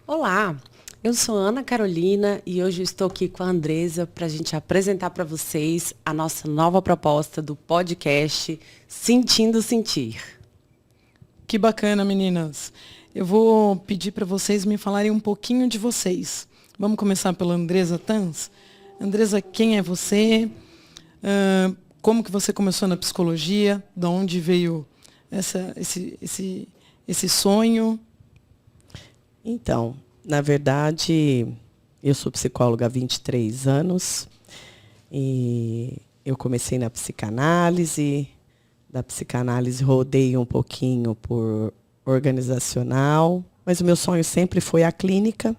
Olá, eu sou Ana Carolina e hoje eu estou aqui com a Andresa para a gente apresentar para vocês a nossa nova proposta do podcast Sentindo Sentir. Que bacana, meninas. Eu vou pedir para vocês me falarem um pouquinho de vocês. Vamos começar pela Andresa Tans. Andresa, quem é você? Como que você começou na psicologia? De onde veio esse sonho? Então, na verdade, eu sou psicóloga há 23 anos e eu comecei na psicanálise. Da psicanálise rodei um pouquinho por organizacional, mas o meu sonho sempre foi a clínica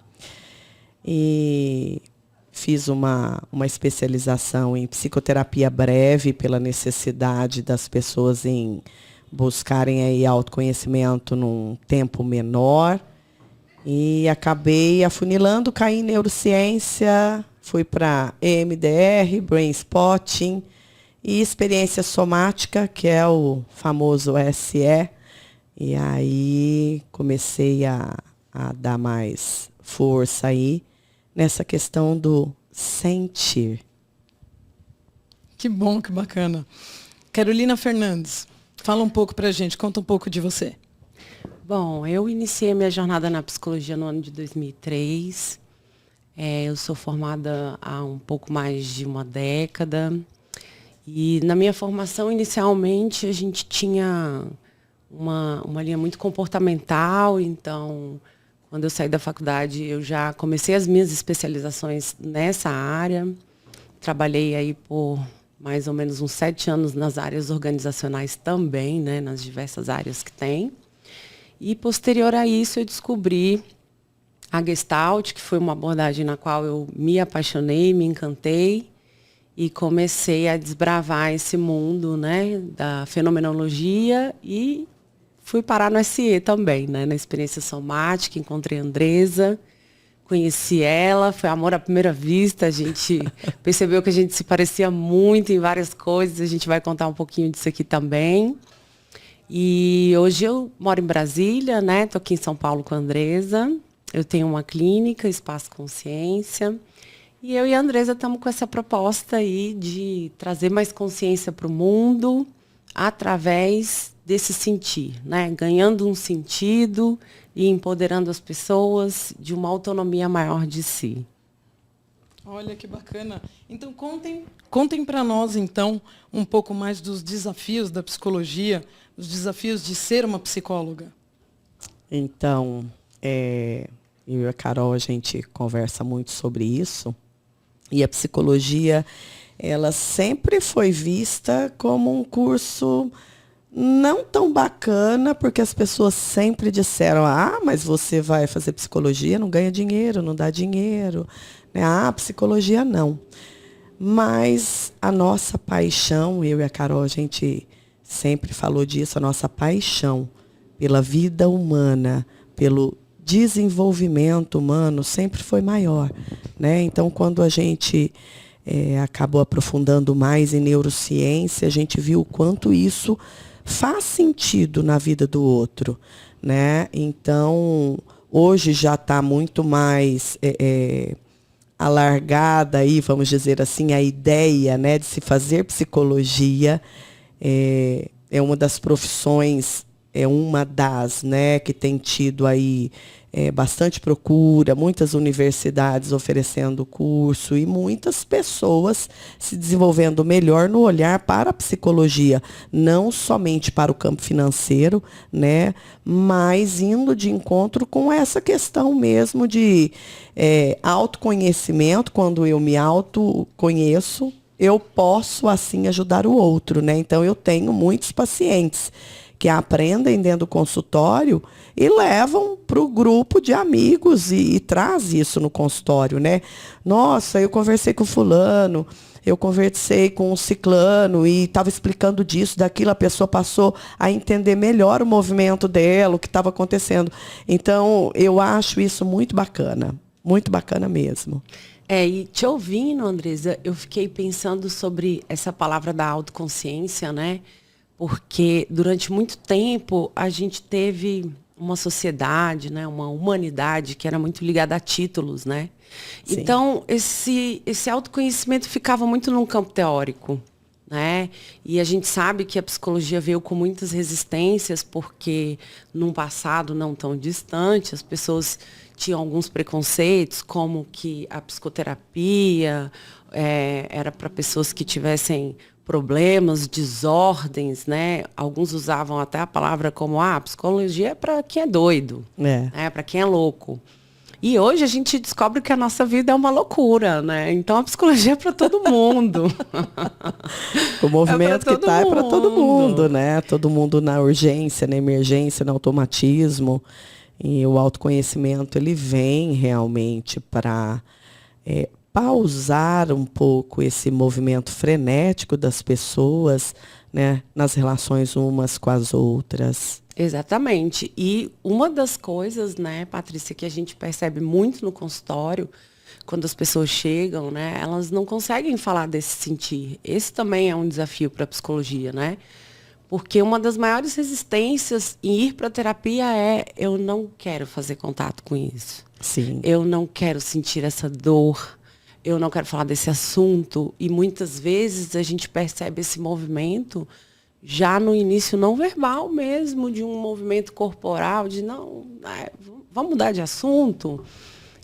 e fiz uma especialização em psicoterapia breve pela necessidade das pessoas em buscarem aí autoconhecimento num tempo menor. E acabei afunilando, caí em neurociência, fui para EMDR, Brain Spotting e experiência somática, que é o famoso SE. E aí comecei a dar mais força aí nessa questão do sentir. Que bom, que bacana. Carolina Fernandes, fala um pouco para a gente, conta um pouco de você. Bom, eu iniciei minha jornada na psicologia no ano de 2003. Eu sou formada há um pouco mais de uma década. E na minha formação, inicialmente, a gente tinha uma linha muito comportamental. Então, quando eu saí da faculdade, eu já comecei as minhas especializações nessa área. Trabalhei aí por mais ou menos uns 7 anos nas áreas organizacionais também, né, nas diversas áreas que tem. E, posterior a isso, eu descobri a Gestalt, que foi uma abordagem na qual eu me apaixonei, me encantei e comecei a desbravar esse mundo, né, da fenomenologia e fui parar no SE também, né, na experiência somática. Encontrei a Andresa, conheci ela, foi amor à primeira vista, a gente percebeu que a gente se parecia muito em várias coisas, a gente vai contar um pouquinho disso aqui também. E hoje eu moro em Brasília, né? Estou aqui em São Paulo com a Andresa. Eu tenho uma clínica, Espaço Consciência. E eu e a Andresa estamos com essa proposta aí de trazer mais consciência para o mundo através desse sentir, né? Ganhando um sentido e empoderando as pessoas de uma autonomia maior de si. Olha que bacana. Então contem para nós então um pouco mais dos desafios da psicologia, os desafios de ser uma psicóloga. Então, eu e a Carol, a gente conversa muito sobre isso. E a psicologia, ela sempre foi vista como um curso não tão bacana, porque as pessoas sempre disseram, mas você vai fazer psicologia, não ganha dinheiro, não dá dinheiro. Psicologia não. Mas a nossa paixão, eu e a Carol, a gente sempre falou disso, a nossa paixão pela vida humana, pelo desenvolvimento humano, sempre foi maior, né? Então, quando a gente acabou aprofundando mais em neurociência, a gente viu o quanto isso faz sentido na vida do outro, né? Então, hoje já está muito mais alargada aí, vamos dizer assim, a ideia, né, de se fazer psicologia. É uma das profissões, né, que tem tido aí bastante procura, muitas universidades oferecendo curso e muitas pessoas se desenvolvendo melhor no olhar para a psicologia, não somente para o campo financeiro, né, mas indo de encontro com essa questão mesmo de autoconhecimento. Quando eu me autoconheço, eu posso, assim, ajudar o outro, né? Então, eu tenho muitos pacientes que aprendem dentro do consultório e levam para o grupo de amigos e traz isso no consultório, né? Nossa, eu conversei com fulano, eu conversei com um ciclano e estava explicando disso, daquilo, a pessoa passou a entender melhor o movimento dela, o que estava acontecendo. Então, eu acho isso muito bacana mesmo. E te ouvindo, Andresa, eu fiquei pensando sobre essa palavra da autoconsciência, né? Porque durante muito tempo a gente teve uma sociedade, né, uma humanidade que era muito ligada a títulos, né? Sim. Então, esse autoconhecimento ficava muito num campo teórico, né? E a gente sabe que a psicologia veio com muitas resistências, porque num passado não tão distante, as pessoas tinham alguns preconceitos, como que a psicoterapia era para pessoas que tivessem problemas, desordens, né? Alguns usavam até a palavra como, psicologia é para quem é doido, né? Para quem é louco. E hoje a gente descobre que a nossa vida é uma loucura, né? Então a psicologia é para todo mundo. O movimento que está é para todo mundo, né? Todo mundo na urgência, na emergência, no automatismo. E o autoconhecimento, ele vem realmente para pausar um pouco esse movimento frenético das pessoas, né, nas relações umas com as outras. Exatamente. E uma das coisas, né, Patrícia, que a gente percebe muito no consultório, quando as pessoas chegam, né, elas não conseguem falar desse sentir. Esse também é um desafio para a psicologia, né? Porque uma das maiores resistências em ir para a terapia é: eu não quero fazer contato com isso. Sim. Eu não quero sentir essa dor. Eu não quero falar desse assunto. E muitas vezes a gente percebe esse movimento já no início não verbal mesmo, de um movimento corporal, de não, vamos mudar de assunto.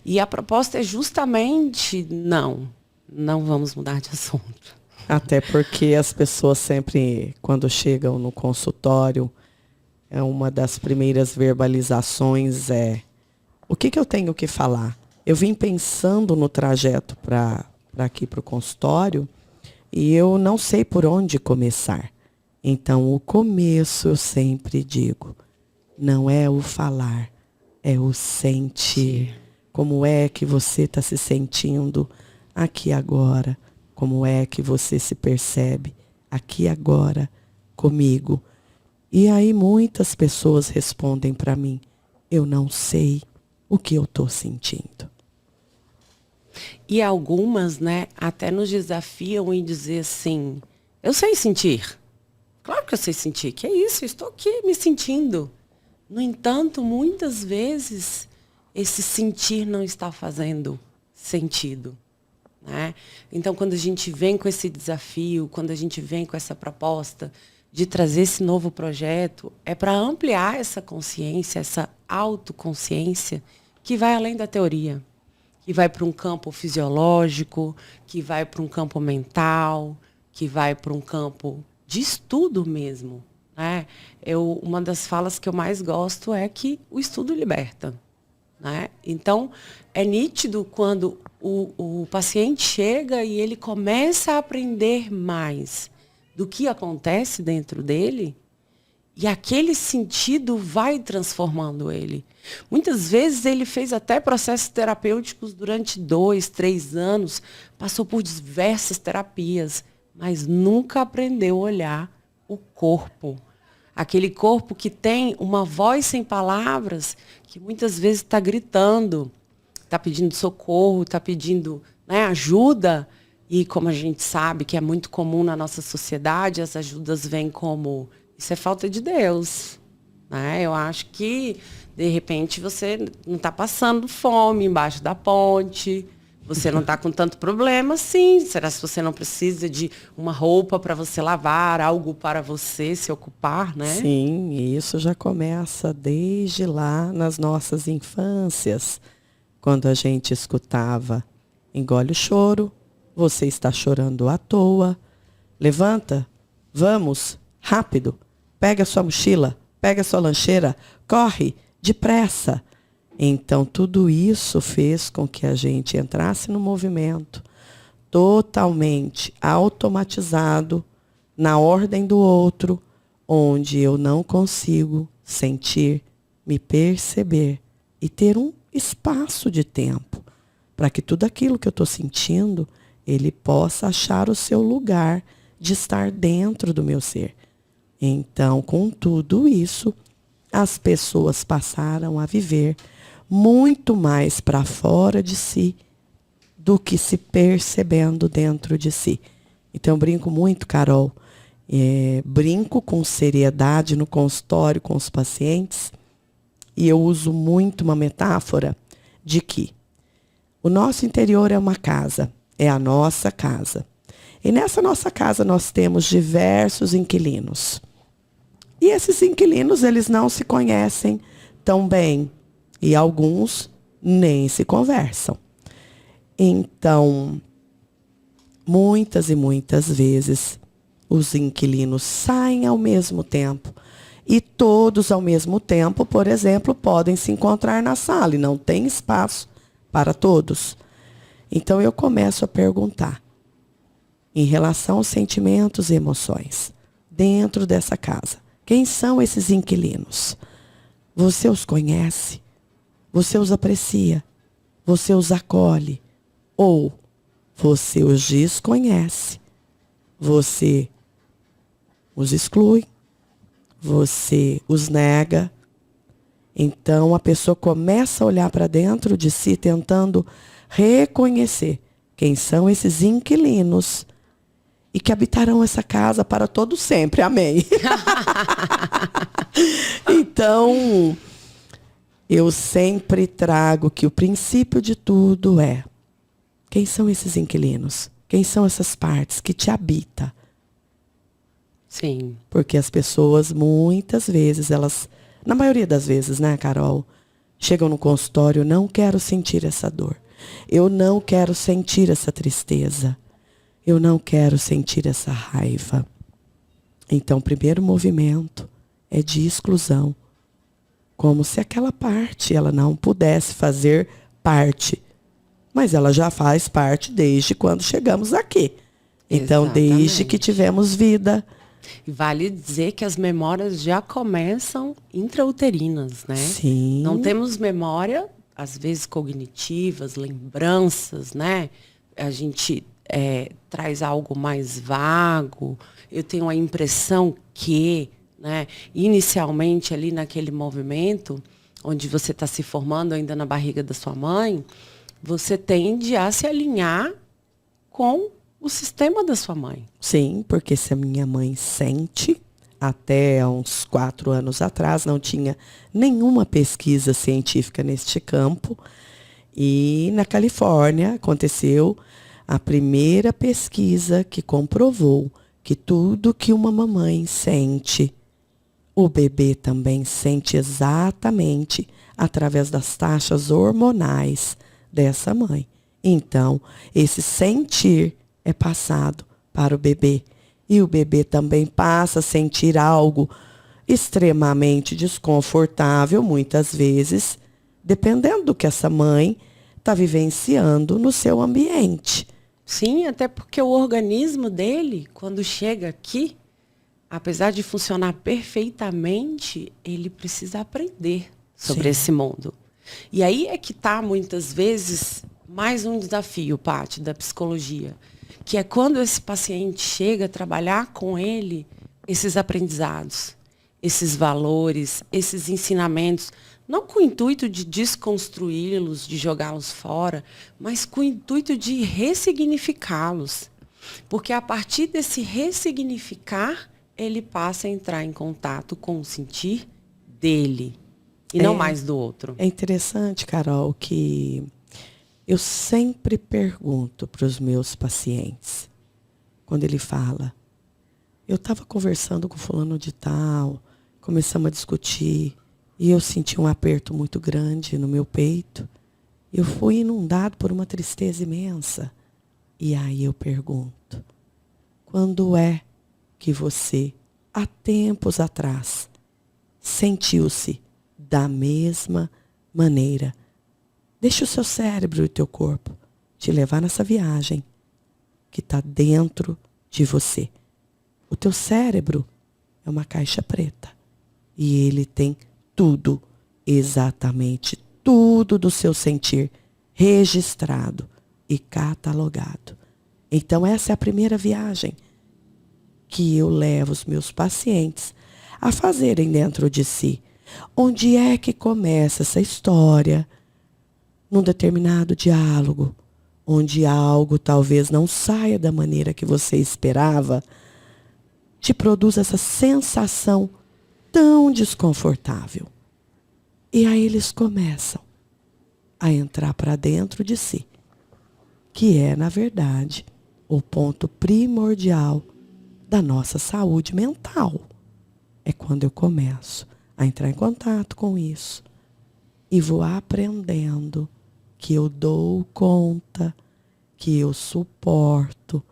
E a proposta é justamente, não vamos mudar de assunto. Até porque as pessoas sempre, quando chegam no consultório, uma das primeiras verbalizações o que eu tenho que falar? Eu vim pensando no trajeto para aqui para o consultório e eu não sei por onde começar. Então, o começo, eu sempre digo, não é o falar, é o sentir. Como é que você está se sentindo aqui agora? Como é que você se percebe aqui agora comigo? E aí muitas pessoas respondem para mim, eu não sei o que eu estou sentindo. E algumas, né, até nos desafiam em dizer assim, eu sei sentir. Claro que eu sei sentir, que é isso, eu estou aqui me sentindo. No entanto, muitas vezes, esse sentir não está fazendo sentido, né? Então, quando a gente vem com esse desafio, quando a gente vem com essa proposta de trazer esse novo projeto, é para ampliar essa consciência, essa autoconsciência, que vai além da teoria, que vai para um campo fisiológico, que vai para um campo mental, que vai para um campo de estudo mesmo, né? Uma das falas que eu mais gosto é que o estudo liberta, né? Então, é nítido quando o paciente chega e ele começa a aprender mais do que acontece dentro dele, e aquele sentido vai transformando ele. Muitas vezes ele fez até processos terapêuticos durante 2, 3 anos, passou por diversas terapias, mas nunca aprendeu a olhar o corpo. Aquele corpo que tem uma voz sem palavras, que muitas vezes está gritando, está pedindo socorro, está pedindo, né, ajuda. E como a gente sabe que é muito comum na nossa sociedade, as ajudas vêm como, isso é falta de Deus, né? Eu acho que, de repente, você não está passando fome embaixo da ponte, você não está com tanto problema, sim. Será que você não precisa de uma roupa para você lavar, algo para você se ocupar, né? Sim, e isso já começa desde lá nas nossas infâncias, quando a gente escutava, engole o choro, você está chorando à toa, levanta, vamos, rápido, pega a sua mochila, pega a sua lancheira, corre, depressa. Então, tudo isso fez com que a gente entrasse no movimento totalmente automatizado, na ordem do outro, onde eu não consigo sentir, me perceber e ter um espaço de tempo para que tudo aquilo que eu estou sentindo, ele possa achar o seu lugar de estar dentro do meu ser. Então, com tudo isso, as pessoas passaram a viver muito mais para fora de si do que se percebendo dentro de si. Então, eu brinco muito, Carol, brinco com seriedade no consultório com os pacientes E eu uso muito uma metáfora de que o nosso interior é uma casa, é a nossa casa. E nessa nossa casa nós temos diversos inquilinos. E esses inquilinos, eles não se conhecem tão bem. E alguns nem se conversam. Então, muitas e muitas vezes, os inquilinos saem ao mesmo tempo. E todos ao mesmo tempo, por exemplo, podem se encontrar na sala. E não tem espaço para todos. Então, eu começo a perguntar, em relação aos sentimentos e emoções, dentro dessa casa, quem são esses inquilinos? Você os conhece? Você os aprecia? Você os acolhe? Ou você os desconhece? Você os exclui? Você os nega? Então a pessoa começa a olhar para dentro de si, tentando reconhecer quem são esses inquilinos e que habitarão essa casa para todo sempre. Amém. Então, eu sempre trago que o princípio de tudo é: quem são esses inquilinos? Quem são essas partes que te habitam? Sim. Porque as pessoas, muitas vezes, elas, na maioria das vezes, né, Carol, chegam no consultório: não quero sentir essa dor. Eu não quero sentir essa tristeza. Eu não quero sentir essa raiva. Então, o primeiro movimento é de exclusão. Como se aquela parte ela não pudesse fazer parte. Mas ela já faz parte desde quando chegamos aqui. Então, Exatamente. desde que tivemos vida. E vale dizer que as memórias já começam intrauterinas, né? Sim. Não temos memória, às vezes cognitivas, lembranças, né? A gente traz algo mais vago. Eu tenho a impressão que, né, inicialmente ali naquele movimento, onde você está se formando ainda na barriga da sua mãe, você tende a se alinhar com o sistema da sua mãe. Sim, porque se a minha mãe sente, até uns 4 anos atrás, não tinha nenhuma pesquisa científica neste campo. E na Califórnia aconteceu a primeira pesquisa que comprovou que tudo que uma mamãe sente, o bebê também sente exatamente através das taxas hormonais dessa mãe. Então, esse sentir é passado para o bebê. E o bebê também passa a sentir algo extremamente desconfortável, muitas vezes, dependendo do que essa mãe está vivenciando no seu ambiente. Sim, até porque o organismo dele, quando chega aqui, apesar de funcionar perfeitamente, ele precisa aprender sobre Sim. esse mundo. E aí é que está, muitas vezes, mais um desafio, Paty, da psicologia, que é quando esse paciente chega a trabalhar com ele esses aprendizados, esses valores, esses ensinamentos, não com o intuito de desconstruí-los, de jogá-los fora, mas com o intuito de ressignificá-los. Porque a partir desse ressignificar, ele passa a entrar em contato com o sentir dele e não mais do outro. É interessante, Carol, que eu sempre pergunto para os meus pacientes, quando ele fala: eu estava conversando com fulano de tal, começamos a discutir, e eu senti um aperto muito grande no meu peito. Eu fui inundado por uma tristeza imensa. E aí eu pergunto: quando é que você, há tempos atrás, sentiu-se da mesma maneira? Deixa o seu cérebro e o teu corpo te levar nessa viagem que está dentro de você. O teu cérebro é uma caixa preta. E ele tem tudo, exatamente tudo do seu sentir registrado e catalogado. Então essa é a primeira viagem que eu levo os meus pacientes a fazerem dentro de si. Onde é que começa essa história? Num determinado diálogo, onde algo talvez não saia da maneira que você esperava, te produz essa sensação tão desconfortável. E aí eles começam a entrar para dentro de si, que é, na verdade, o ponto primordial da nossa saúde mental. É quando eu começo a entrar em contato com isso e vou aprendendo que eu dou conta, que eu suporto,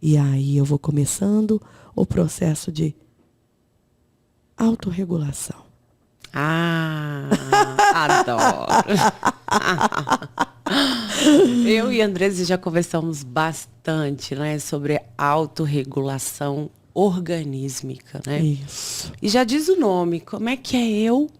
e aí eu vou começando o processo de autorregulação. Ah, adoro. Eu e a Andresa já conversamos bastante, né, sobre autorregulação organísmica, né? Isso. E já diz o nome, como é que é eu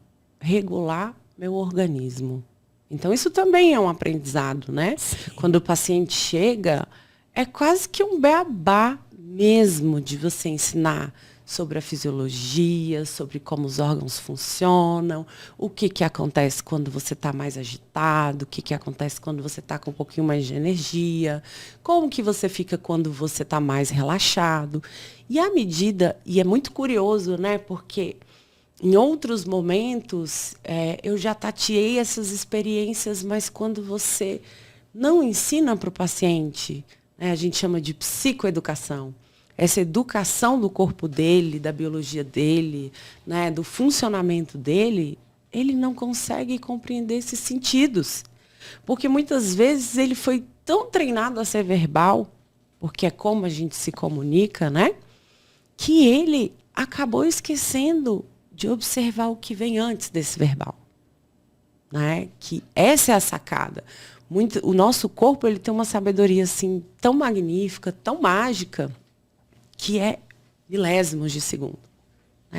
regular meu organismo? Então, isso também é um aprendizado, né? Sim. Quando o paciente chega, é quase que um beabá mesmo de você ensinar sobre a fisiologia, sobre como os órgãos funcionam, o que acontece quando você está mais agitado, o que acontece quando você está com um pouquinho mais de energia, como que você fica quando você está mais relaxado. E à medida, e é muito curioso, né, porque em outros momentos eu já tateei essas experiências, mas quando você não ensina para o paciente, né, a gente chama de psicoeducação, essa educação do corpo dele, da biologia dele, né, do funcionamento dele, ele não consegue compreender esses sentidos. Porque muitas vezes ele foi tão treinado a ser verbal, porque é como a gente se comunica, né, que ele acabou esquecendo de observar o que vem antes desse verbal. Né? Que essa é a sacada. O nosso corpo ele tem uma sabedoria assim, tão magnífica, tão mágica, que é milésimos de segundo.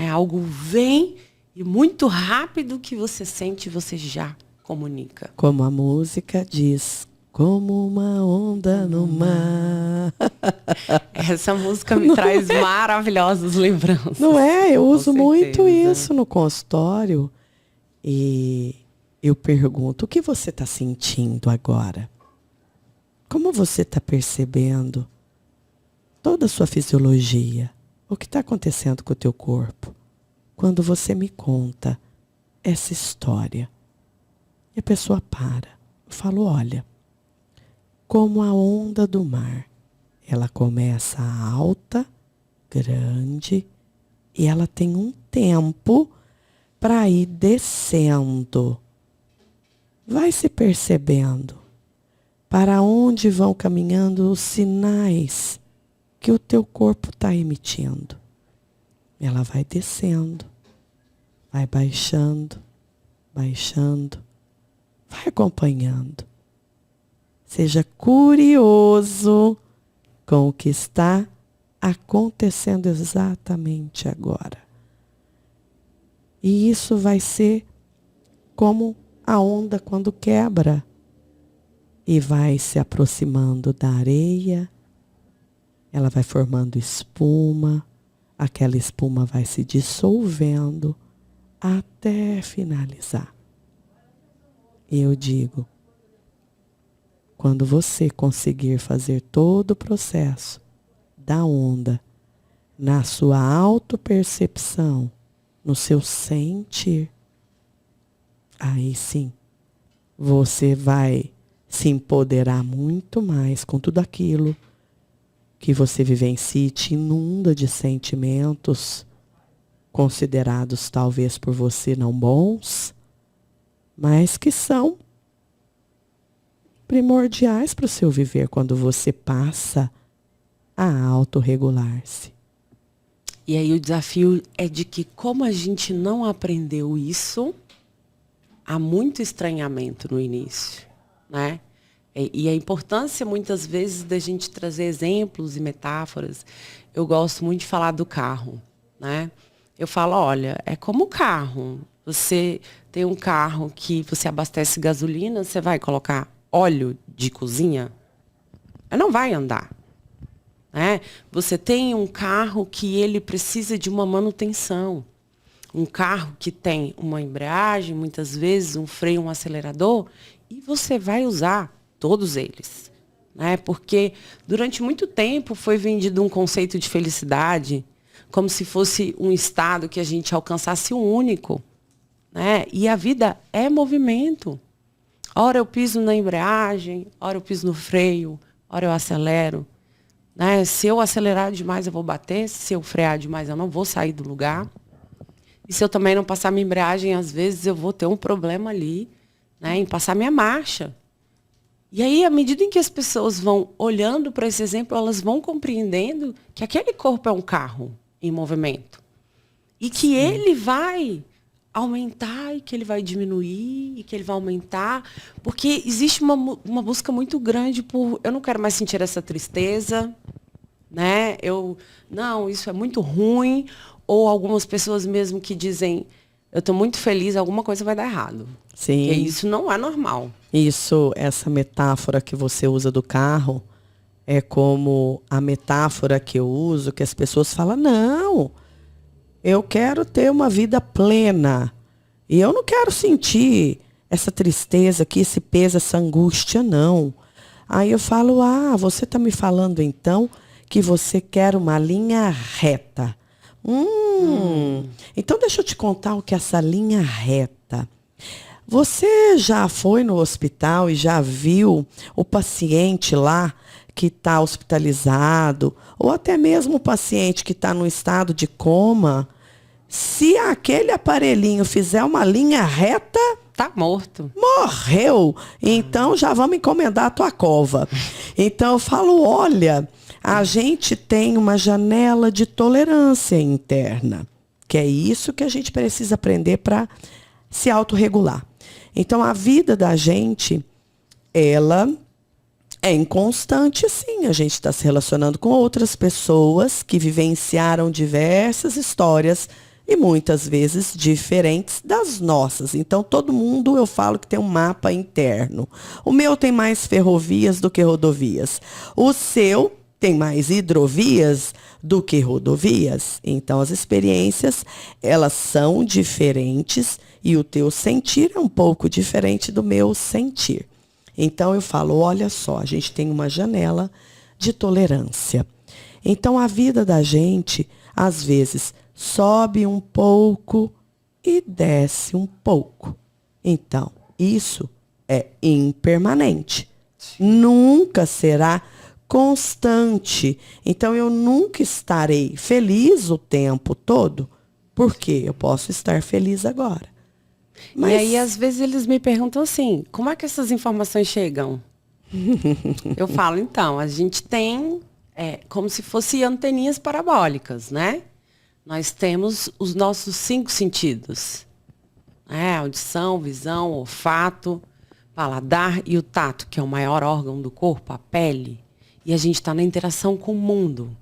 Algo vem e muito rápido que você sente, você já comunica. Como a música diz, como uma onda no mar. Essa música me traz maravilhosas lembranças. Não é? Eu uso Com muito certeza. isso no consultório. E eu pergunto, o que você está sentindo agora? Como você está percebendo toda a sua fisiologia? O que está acontecendo com o teu corpo? Quando você me conta essa história. E a pessoa para. Eu falo, olha, como a onda do mar. Ela começa alta, grande, e ela tem um tempo para ir descendo. Vai se percebendo para onde vão caminhando os sinais que o teu corpo está emitindo. Ela vai descendo, vai baixando, baixando, vai acompanhando. Seja curioso com o que está acontecendo exatamente agora. E isso vai ser como a onda quando quebra e vai se aproximando da areia, ela vai formando espuma, aquela espuma vai se dissolvendo até finalizar. E eu digo, quando você conseguir fazer todo o processo da onda na sua autopercepção, no seu sentir, aí sim, você vai se empoderar muito mais com tudo aquilo que você vivencia e te inunda de sentimentos considerados talvez por você não bons, mas que são primordiais para o seu viver quando você passa a autorregular-se. E aí o desafio é de que, como a gente não aprendeu isso, há muito estranhamento no início, né? E a importância, muitas vezes, da gente trazer exemplos e metáforas. Eu gosto muito de falar do carro, né? Eu falo, olha, é como o carro. Você tem um carro que você abastece gasolina, você vai colocar óleo de cozinha? Não vai andar. Né? Você tem um carro que ele precisa de uma manutenção. Um carro que tem uma embreagem, muitas vezes um freio, um acelerador, e você vai usar todos eles. Né? Porque durante muito tempo foi vendido um conceito de felicidade como se fosse um estado que a gente alcançasse um único. né? E a vida é movimento. Ora eu piso na embreagem, ora eu piso no freio, ora eu acelero. Né? Se eu acelerar demais, eu vou bater. Se eu frear demais, eu não vou sair do lugar. E se eu também não passar minha embreagem, às vezes eu vou ter um problema ali, né, em passar minha marcha. E aí, à medida em que as pessoas vão olhando para esse exemplo, elas vão compreendendo que aquele corpo é um carro em movimento. E que ele vai aumentar e que ele vai diminuir e que ele vai aumentar. Porque existe uma busca muito grande por... Eu não quero mais sentir essa tristeza, né? Não, isso é muito ruim. Ou algumas pessoas mesmo que dizem, eu estou muito feliz, alguma coisa vai dar errado. Sim. Porque isso não é normal. Isso, essa metáfora que você usa do carro, é como a metáfora que eu uso, que as pessoas falam, não, eu quero ter uma vida plena. E eu não quero sentir essa tristeza aqui, esse peso, essa angústia, não. Aí eu falo, você está me falando então que você quer uma linha reta. Então deixa eu te contar o que é essa linha reta. Você já foi no hospital e já viu o paciente lá que está hospitalizado, ou até mesmo o paciente que está no estado de coma? Se aquele aparelhinho fizer uma linha reta, tá morto. Morreu. Então já vamos encomendar a tua cova. Então eu falo, olha, a gente tem uma janela de tolerância interna, que é isso que a gente precisa aprender para se autorregular. Então a vida da gente, ela é inconstante, sim. A gente está se relacionando com outras pessoas que vivenciaram diversas histórias e muitas vezes diferentes das nossas. Então, todo mundo, eu falo que tem um mapa interno. O meu tem mais ferrovias do que rodovias. O seu tem mais hidrovias do que rodovias. Então, as experiências, elas são diferentes e o teu sentir é um pouco diferente do meu sentir. Então, eu falo, olha só, a gente tem uma janela de tolerância. Então, a vida da gente, às vezes, sobe um pouco e desce um pouco. Então, isso é impermanente. Nunca será constante. Então, eu nunca estarei feliz o tempo todo, porque eu posso estar feliz agora. Mas... E aí, às vezes, eles me perguntam assim, como é que essas informações chegam? Eu falo, então, a gente tem como se fossem anteninhas parabólicas, né? Nós temos os nossos 5 sentidos. Audição, visão, olfato, paladar e o tato, que é o maior órgão do corpo, a pele. E a gente está na interação com o mundo.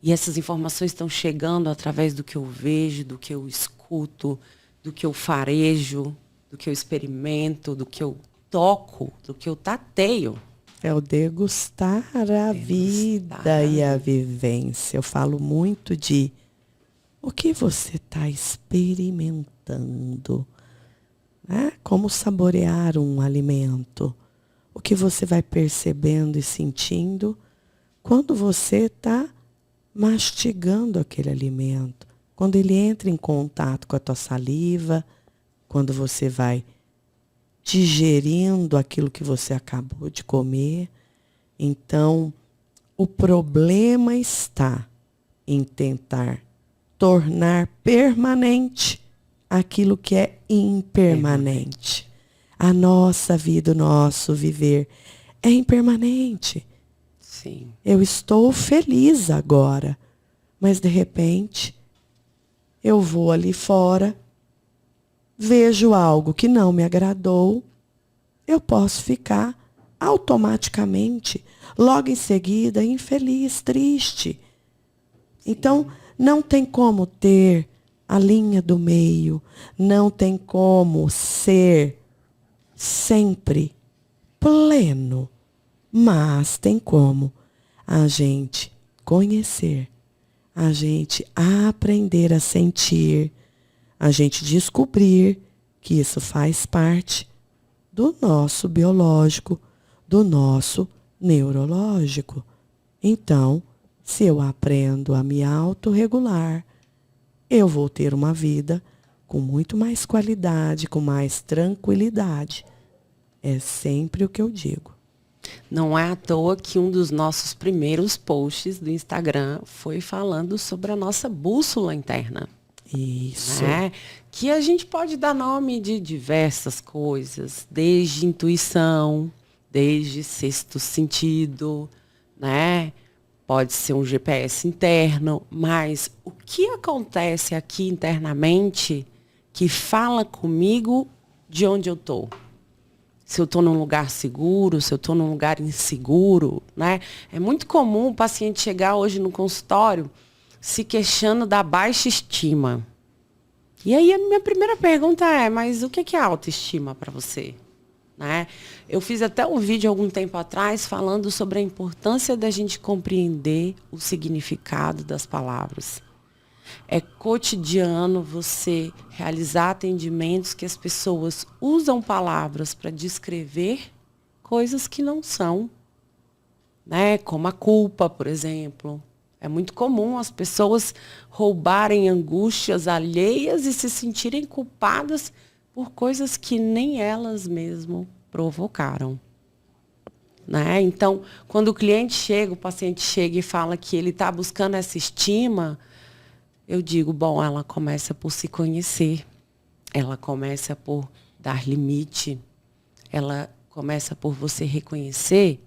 E essas informações estão chegando através do que eu vejo, do que eu escuto, do que eu farejo, do que eu experimento, do que eu toco, do que eu tateio. É o degustar a vida e a vivência. Eu falo muito de o que você está experimentando. Né? Como saborear um alimento. O que você vai percebendo e sentindo quando você está mastigando aquele alimento. Quando ele entra em contato com a tua saliva, quando você vai digerindo aquilo que você acabou de comer. Então, o problema está em tentar tornar permanente aquilo que é impermanente. A nossa vida, o nosso viver é impermanente. Sim. Eu estou feliz agora, mas de repente eu vou ali fora, vejo algo que não me agradou, eu posso ficar automaticamente, logo em seguida, infeliz, triste. Então, não tem como ter a linha do meio, não tem como ser sempre pleno, mas tem como a gente conhecer, a gente aprender a sentir, a gente descobrir que isso faz parte do nosso biológico, do nosso neurológico. Então, se eu aprendo a me autorregular, eu vou ter uma vida com muito mais qualidade, com mais tranquilidade. É sempre o que eu digo. Não é à toa que um dos nossos primeiros posts do Instagram foi falando sobre a nossa bússola interna. Isso. Né? Que a gente pode dar nome de diversas coisas, desde intuição, desde sexto sentido, né? Pode ser um GPS interno, mas o que acontece aqui internamente que fala comigo de onde eu estou? Se eu estou num lugar seguro, se eu estou num lugar inseguro, né? É muito comum o paciente chegar hoje no consultório se queixando da baixa estima. E aí a minha primeira pergunta é, mas o que é autoestima para você? Né? Eu fiz até um vídeo algum tempo atrás falando sobre a importância da gente compreender o significado das palavras. É cotidiano você realizar atendimentos que as pessoas usam palavras para descrever coisas que não são, né? Como a culpa, por exemplo. É muito comum as pessoas roubarem angústias alheias e se sentirem culpadas por coisas que nem elas mesmas provocaram. Né? Então, quando o cliente chega, o paciente chega e fala que ele está buscando essa estima, eu digo, bom, ela começa por se conhecer, ela começa por dar limite, ela começa por você reconhecer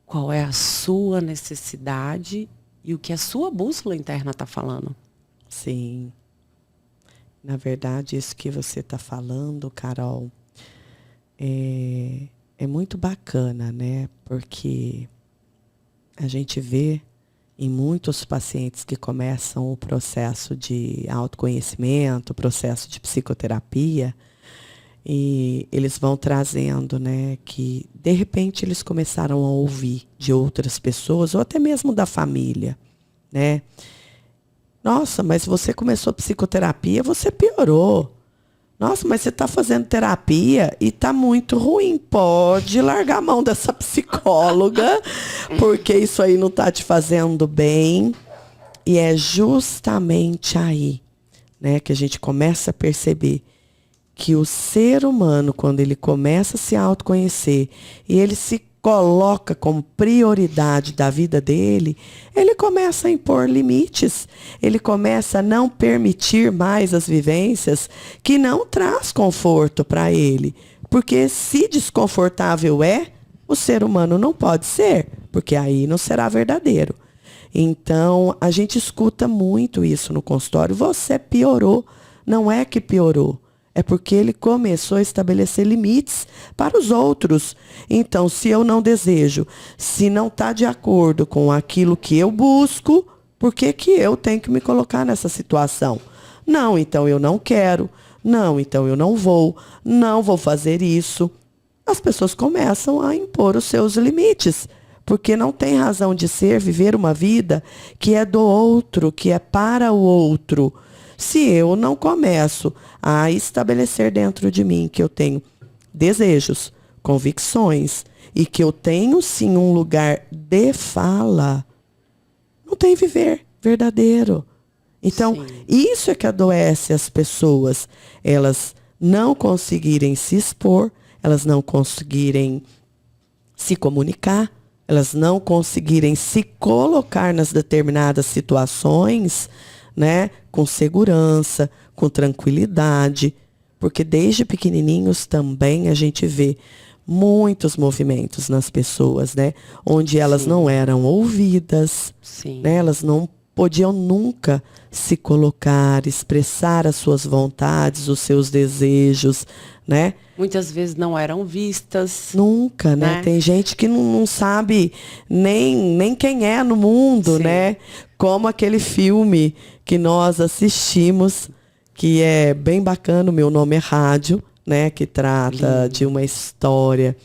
qual é a sua necessidade e o que a sua bússola interna está falando. Sim. Na verdade, isso que você está falando, Carol, é muito bacana, né? Porque a gente vê em muitos pacientes que começam o processo de autoconhecimento, o processo de psicoterapia, e eles vão trazendo, né, que de repente eles começaram a ouvir de outras pessoas, ou até mesmo da família, né? Nossa, mas você começou psicoterapia, você piorou. Nossa, mas você está fazendo terapia e está muito ruim. Pode largar a mão dessa psicóloga, porque isso aí não está te fazendo bem. E é justamente aí, né, que a gente começa a perceber que o ser humano, quando ele começa a se autoconhecer e ele se coloca como prioridade da vida dele, ele começa a impor limites, ele começa a não permitir mais as vivências que não traz conforto para ele. Porque se desconfortável é, o ser humano não pode ser, porque aí não será verdadeiro. Então, a gente escuta muito isso no consultório. Você piorou. Não é que piorou. É porque ele começou a estabelecer limites para os outros. Então, se eu não desejo, se não está de acordo com aquilo que eu busco, por que eu tenho que me colocar nessa situação? Não, então eu não quero. Não, então eu não vou fazer isso. As pessoas começam a impor os seus limites, porque não tem razão de ser viver uma vida que é do outro, que é para o outro. Se eu não começo a estabelecer dentro de mim que eu tenho desejos, convicções e que eu tenho sim um lugar de fala, não tem viver verdadeiro. Então, sim, isso é que adoece as pessoas. Elas não conseguirem se expor, elas não conseguirem se comunicar, elas não conseguirem se colocar nas determinadas situações, né, com segurança, com tranquilidade, porque desde pequenininhos também a gente vê muitos movimentos nas pessoas, né, onde elas sim, não eram ouvidas, sim, né, elas não podiam nunca se colocar, expressar as suas vontades, os seus desejos, né? Muitas vezes não eram vistas. Nunca, né? Tem gente que não sabe nem quem é no mundo, sim, né? Como aquele filme que nós assistimos, que é bem bacana, o Meu Nome é Rádio, né? Que trata de uma história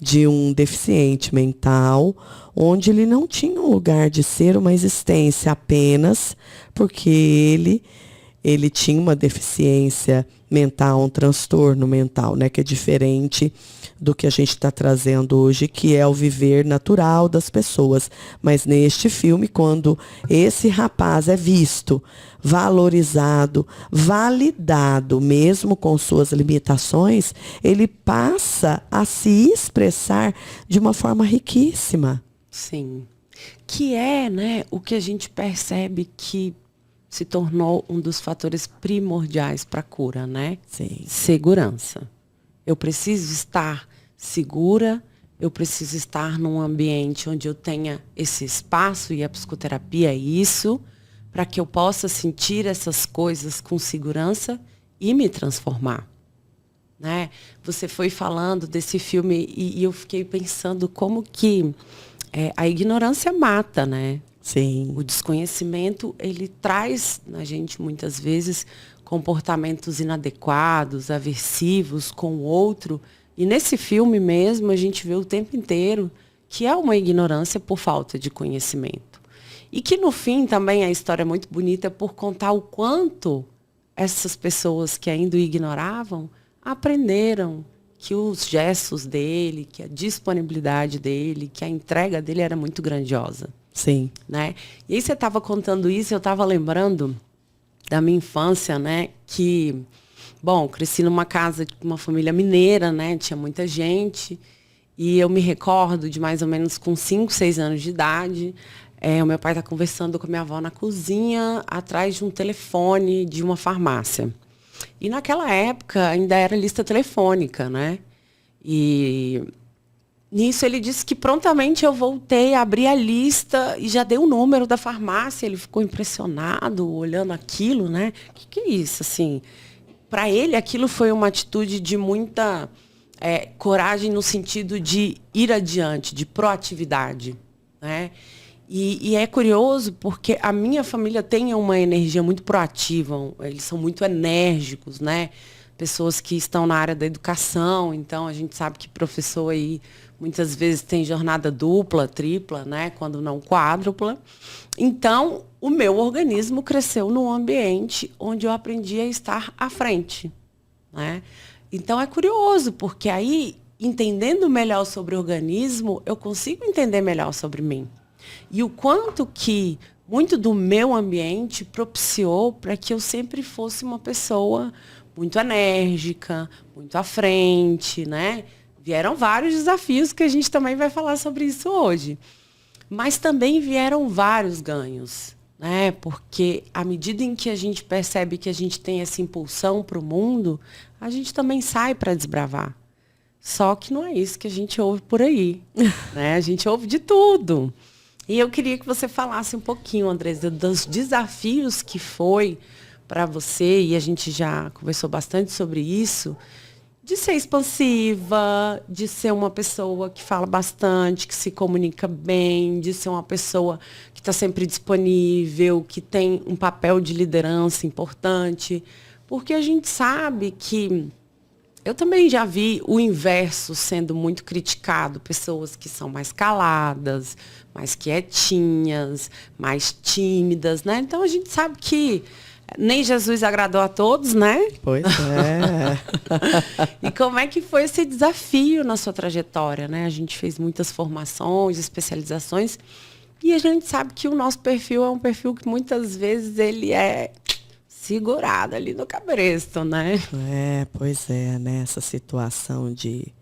de um deficiente mental, onde ele não tinha um lugar de ser uma existência apenas porque ele tinha uma deficiência mental, um transtorno mental, né? Que é diferente do que a gente está trazendo hoje, que é o viver natural das pessoas. Mas neste filme, quando esse rapaz é visto, valorizado, validado, mesmo com suas limitações, ele passa a se expressar de uma forma riquíssima. Sim. Que é, né, o que a gente percebe que se tornou um dos fatores primordiais para a cura, né? Sim. Segurança. Eu preciso estar segura, eu preciso estar num ambiente onde eu tenha esse espaço, e a psicoterapia é isso, para que eu possa sentir essas coisas com segurança e me transformar. Né? Você foi falando desse filme e eu fiquei pensando como que a ignorância mata, né? Sim. O desconhecimento, ele traz na gente, muitas vezes, comportamentos inadequados, aversivos com o outro. E nesse filme mesmo, a gente vê o tempo inteiro que é uma ignorância por falta de conhecimento. E que, no fim, também a história é muito bonita por contar o quanto essas pessoas que ainda o ignoravam aprenderam que os gestos dele, que a disponibilidade dele, que a entrega dele era muito grandiosa. Sim. Né? E aí você estava contando isso, eu estava lembrando da minha infância, né? Que, bom, cresci numa casa de uma família mineira, né? Tinha muita gente. E eu me recordo de mais ou menos com 5, 6 anos de idade, o meu pai está conversando com a minha avó na cozinha, atrás de um telefone de uma farmácia. E naquela época ainda era lista telefônica, né? E nisso ele disse que prontamente eu voltei, abri a lista e já dei o número da farmácia. Ele ficou impressionado olhando aquilo, né? O que é isso, assim? Para ele, aquilo foi uma atitude de muita coragem no sentido de ir adiante, de proatividade, né? E é curioso porque a minha família tem uma energia muito proativa, eles são muito enérgicos, né? Pessoas que estão na área da educação, então a gente sabe que professor aí muitas vezes tem jornada dupla, tripla, né? Quando não quádrupla. Então, o meu organismo cresceu num ambiente onde eu aprendi a estar à frente, né? Então é curioso, porque aí, entendendo melhor sobre o organismo, eu consigo entender melhor sobre mim. E o quanto que muito do meu ambiente propiciou para que eu sempre fosse uma pessoa muito enérgica, muito à frente, né? Vieram vários desafios que a gente também vai falar sobre isso hoje. Mas também vieram vários ganhos, né? Porque à medida em que a gente percebe que a gente tem essa impulsão para o mundo, a gente também sai para desbravar. Só que não é isso que a gente ouve por aí, né? A gente ouve de tudo. E eu queria que você falasse um pouquinho, Andresa, dos desafios que foi para você, e a gente já conversou bastante sobre isso, de ser expansiva, de ser uma pessoa que fala bastante, que se comunica bem, de ser uma pessoa que está sempre disponível, que tem um papel de liderança importante. Porque a gente sabe que eu também já vi o inverso sendo muito criticado, pessoas que são mais caladas, mais quietinhas, mais tímidas, né? Então a gente sabe que nem Jesus agradou a todos, né? Pois é. E como é que foi esse desafio na sua trajetória, né? A gente fez muitas formações, especializações, e a gente sabe que o nosso perfil é um perfil que muitas vezes ele é segurado ali no cabresto, né? Pois é, né? Essa situação de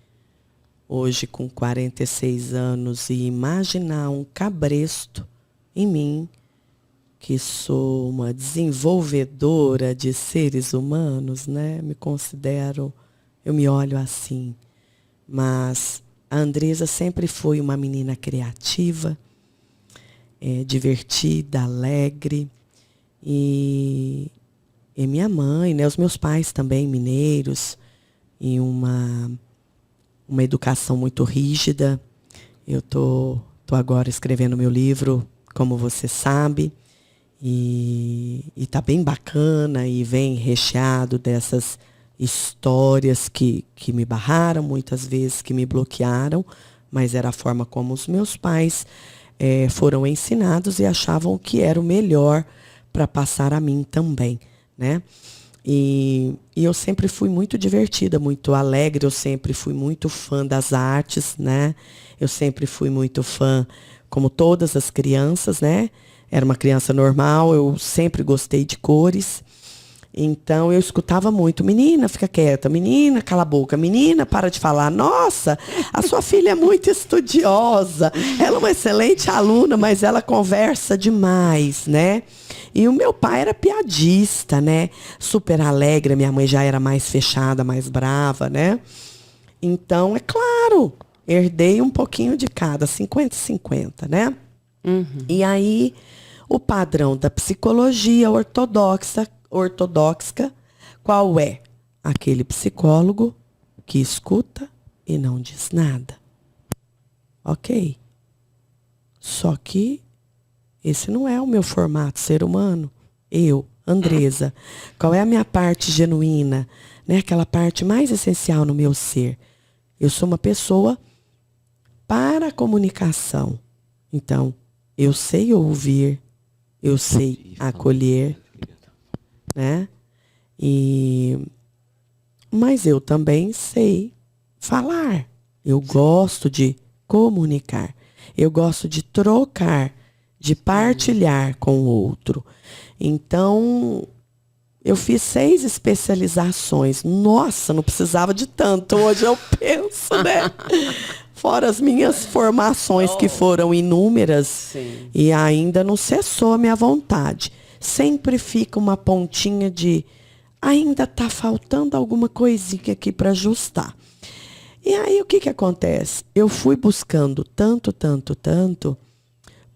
hoje com 46 anos e imaginar um cabresto em mim, que sou uma desenvolvedora de seres humanos, né? Eu me olho assim. Mas a Andresa sempre foi uma menina criativa, divertida, alegre. E minha mãe, né? Os meus pais também mineiros, e uma educação muito rígida. Eu tô agora escrevendo meu livro, como você sabe. E tá bem bacana e vem recheado dessas histórias que me barraram muitas vezes, que me bloquearam, mas era a forma como os meus pais foram ensinados e achavam que era o melhor para passar a mim também, né? E eu sempre fui muito divertida, muito alegre, eu sempre fui muito fã das artes, né? Eu sempre fui muito fã, como todas as crianças, né? Era uma criança normal, eu sempre gostei de cores. Então eu escutava muito, menina, fica quieta, menina, cala a boca, menina, para de falar. Nossa, a sua filha é muito estudiosa, ela é uma excelente aluna, mas ela conversa demais, né? E o meu pai era piadista, né? Super alegre, minha mãe já era mais fechada, mais brava, né? Então, é claro, herdei um pouquinho de cada, 50-50, né? E aí, o padrão da psicologia ortodoxa, qual é? Aquele psicólogo que escuta e não diz nada. Ok. Só que esse não é o meu formato ser humano. Eu, Andresa, qual é a minha parte genuína, né? Aquela parte mais essencial no meu ser. Eu sou uma pessoa para a comunicação. Então, eu sei ouvir, eu sei acolher, né? Mas eu também sei falar. Eu gosto de comunicar. Eu gosto de trocar, de partilhar com o outro. Então, eu fiz 6 especializações. Nossa, não precisava de tanto. Hoje eu penso, né? Fora as minhas formações, que foram inúmeras. Sim. E ainda não cessou a minha vontade. Sempre fica uma pontinha de ainda está faltando alguma coisinha aqui para ajustar. E aí o que acontece? Eu fui buscando tanto,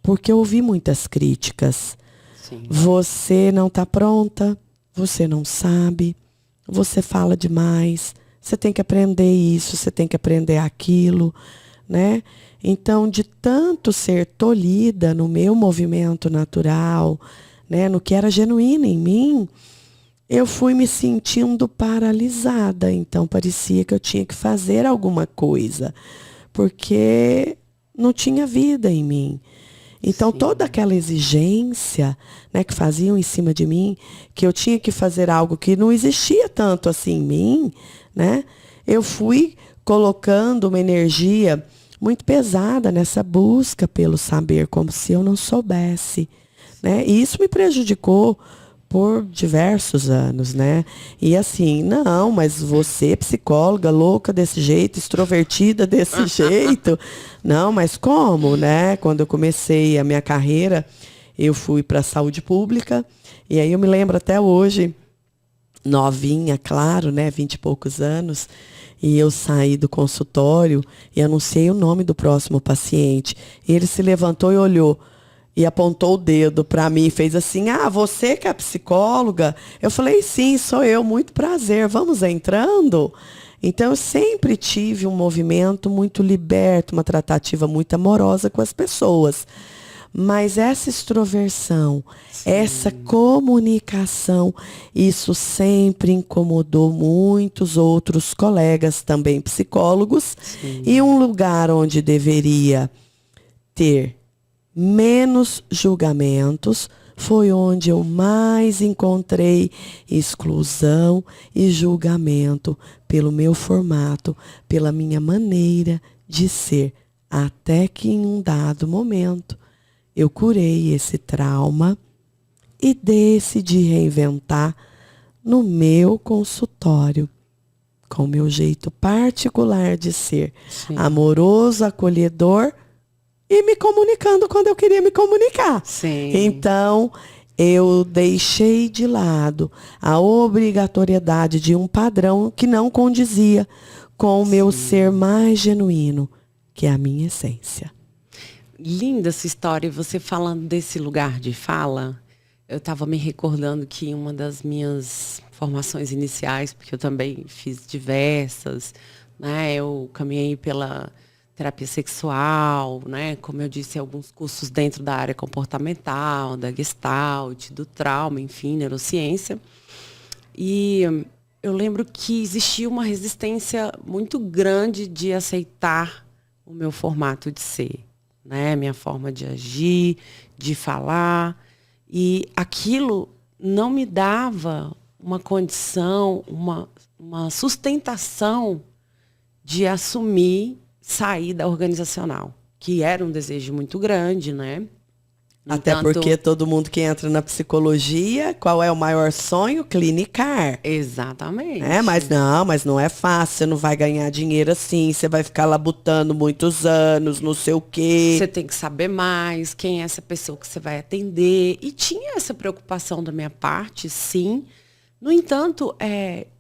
porque eu ouvi muitas críticas. Sim. Você não está pronta, você não sabe, você fala demais, você tem que aprender isso, você tem que aprender aquilo, né? Então, de tanto ser tolhida no meu movimento natural, né, no que era genuíno em mim, eu fui me sentindo paralisada. Então, parecia que eu tinha que fazer alguma coisa, porque não tinha vida em mim. Então, toda aquela exigência, né, que faziam em cima de mim, que eu tinha que fazer algo que não existia tanto assim em mim, né, eu fui colocando uma energia muito pesada nessa busca pelo saber, como se eu não soubesse, né? E isso me prejudicou por diversos anos, né? E assim, não, mas você, psicóloga, louca desse jeito, extrovertida desse jeito. Não, mas como, né? Quando eu comecei a minha carreira, eu fui para a saúde pública. E aí eu me lembro até hoje, novinha, claro, né? 20 e poucos anos. E eu saí do consultório e anunciei o nome do próximo paciente. E ele se levantou e olhou. E apontou o dedo para mim e fez assim, você que é psicóloga? Eu falei, sim, sou eu, muito prazer, vamos entrando? Então, eu sempre tive um movimento muito liberto, uma tratativa muito amorosa com as pessoas. Mas essa extroversão, essa comunicação, isso sempre incomodou muitos outros colegas, também psicólogos. E um lugar onde deveria ter menos julgamentos, foi onde eu mais encontrei exclusão e julgamento pelo meu formato, pela minha maneira de ser. Até que em um dado momento, eu curei esse trauma e decidi reinventar no meu consultório, com o meu jeito particular de ser. Sim. Amoroso, acolhedor, e me comunicando quando eu queria me comunicar. Sim. Então, eu deixei de lado a obrigatoriedade de um padrão que não condizia com o meu ser mais genuíno, que é a minha essência. Linda essa história. E você falando desse lugar de fala, eu estava me recordando que em uma das minhas formações iniciais, porque eu também fiz diversas, né? Eu caminhei pela terapia sexual, né? Como eu disse, alguns cursos dentro da área comportamental, da Gestalt, do trauma, enfim, neurociência. E eu lembro que existia uma resistência muito grande de aceitar o meu formato de ser, né? Minha forma de agir, de falar. E aquilo não me dava uma condição, uma sustentação de assumir saída organizacional, que era um desejo muito grande, né? Até porque todo mundo que entra na psicologia, qual é o maior sonho? Clinicar. Exatamente. Mas não é fácil, você não vai ganhar dinheiro assim, você vai ficar labutando muitos anos, não sei o quê. Você tem que saber mais, quem é essa pessoa que você vai atender. E tinha essa preocupação da minha parte, sim. No entanto,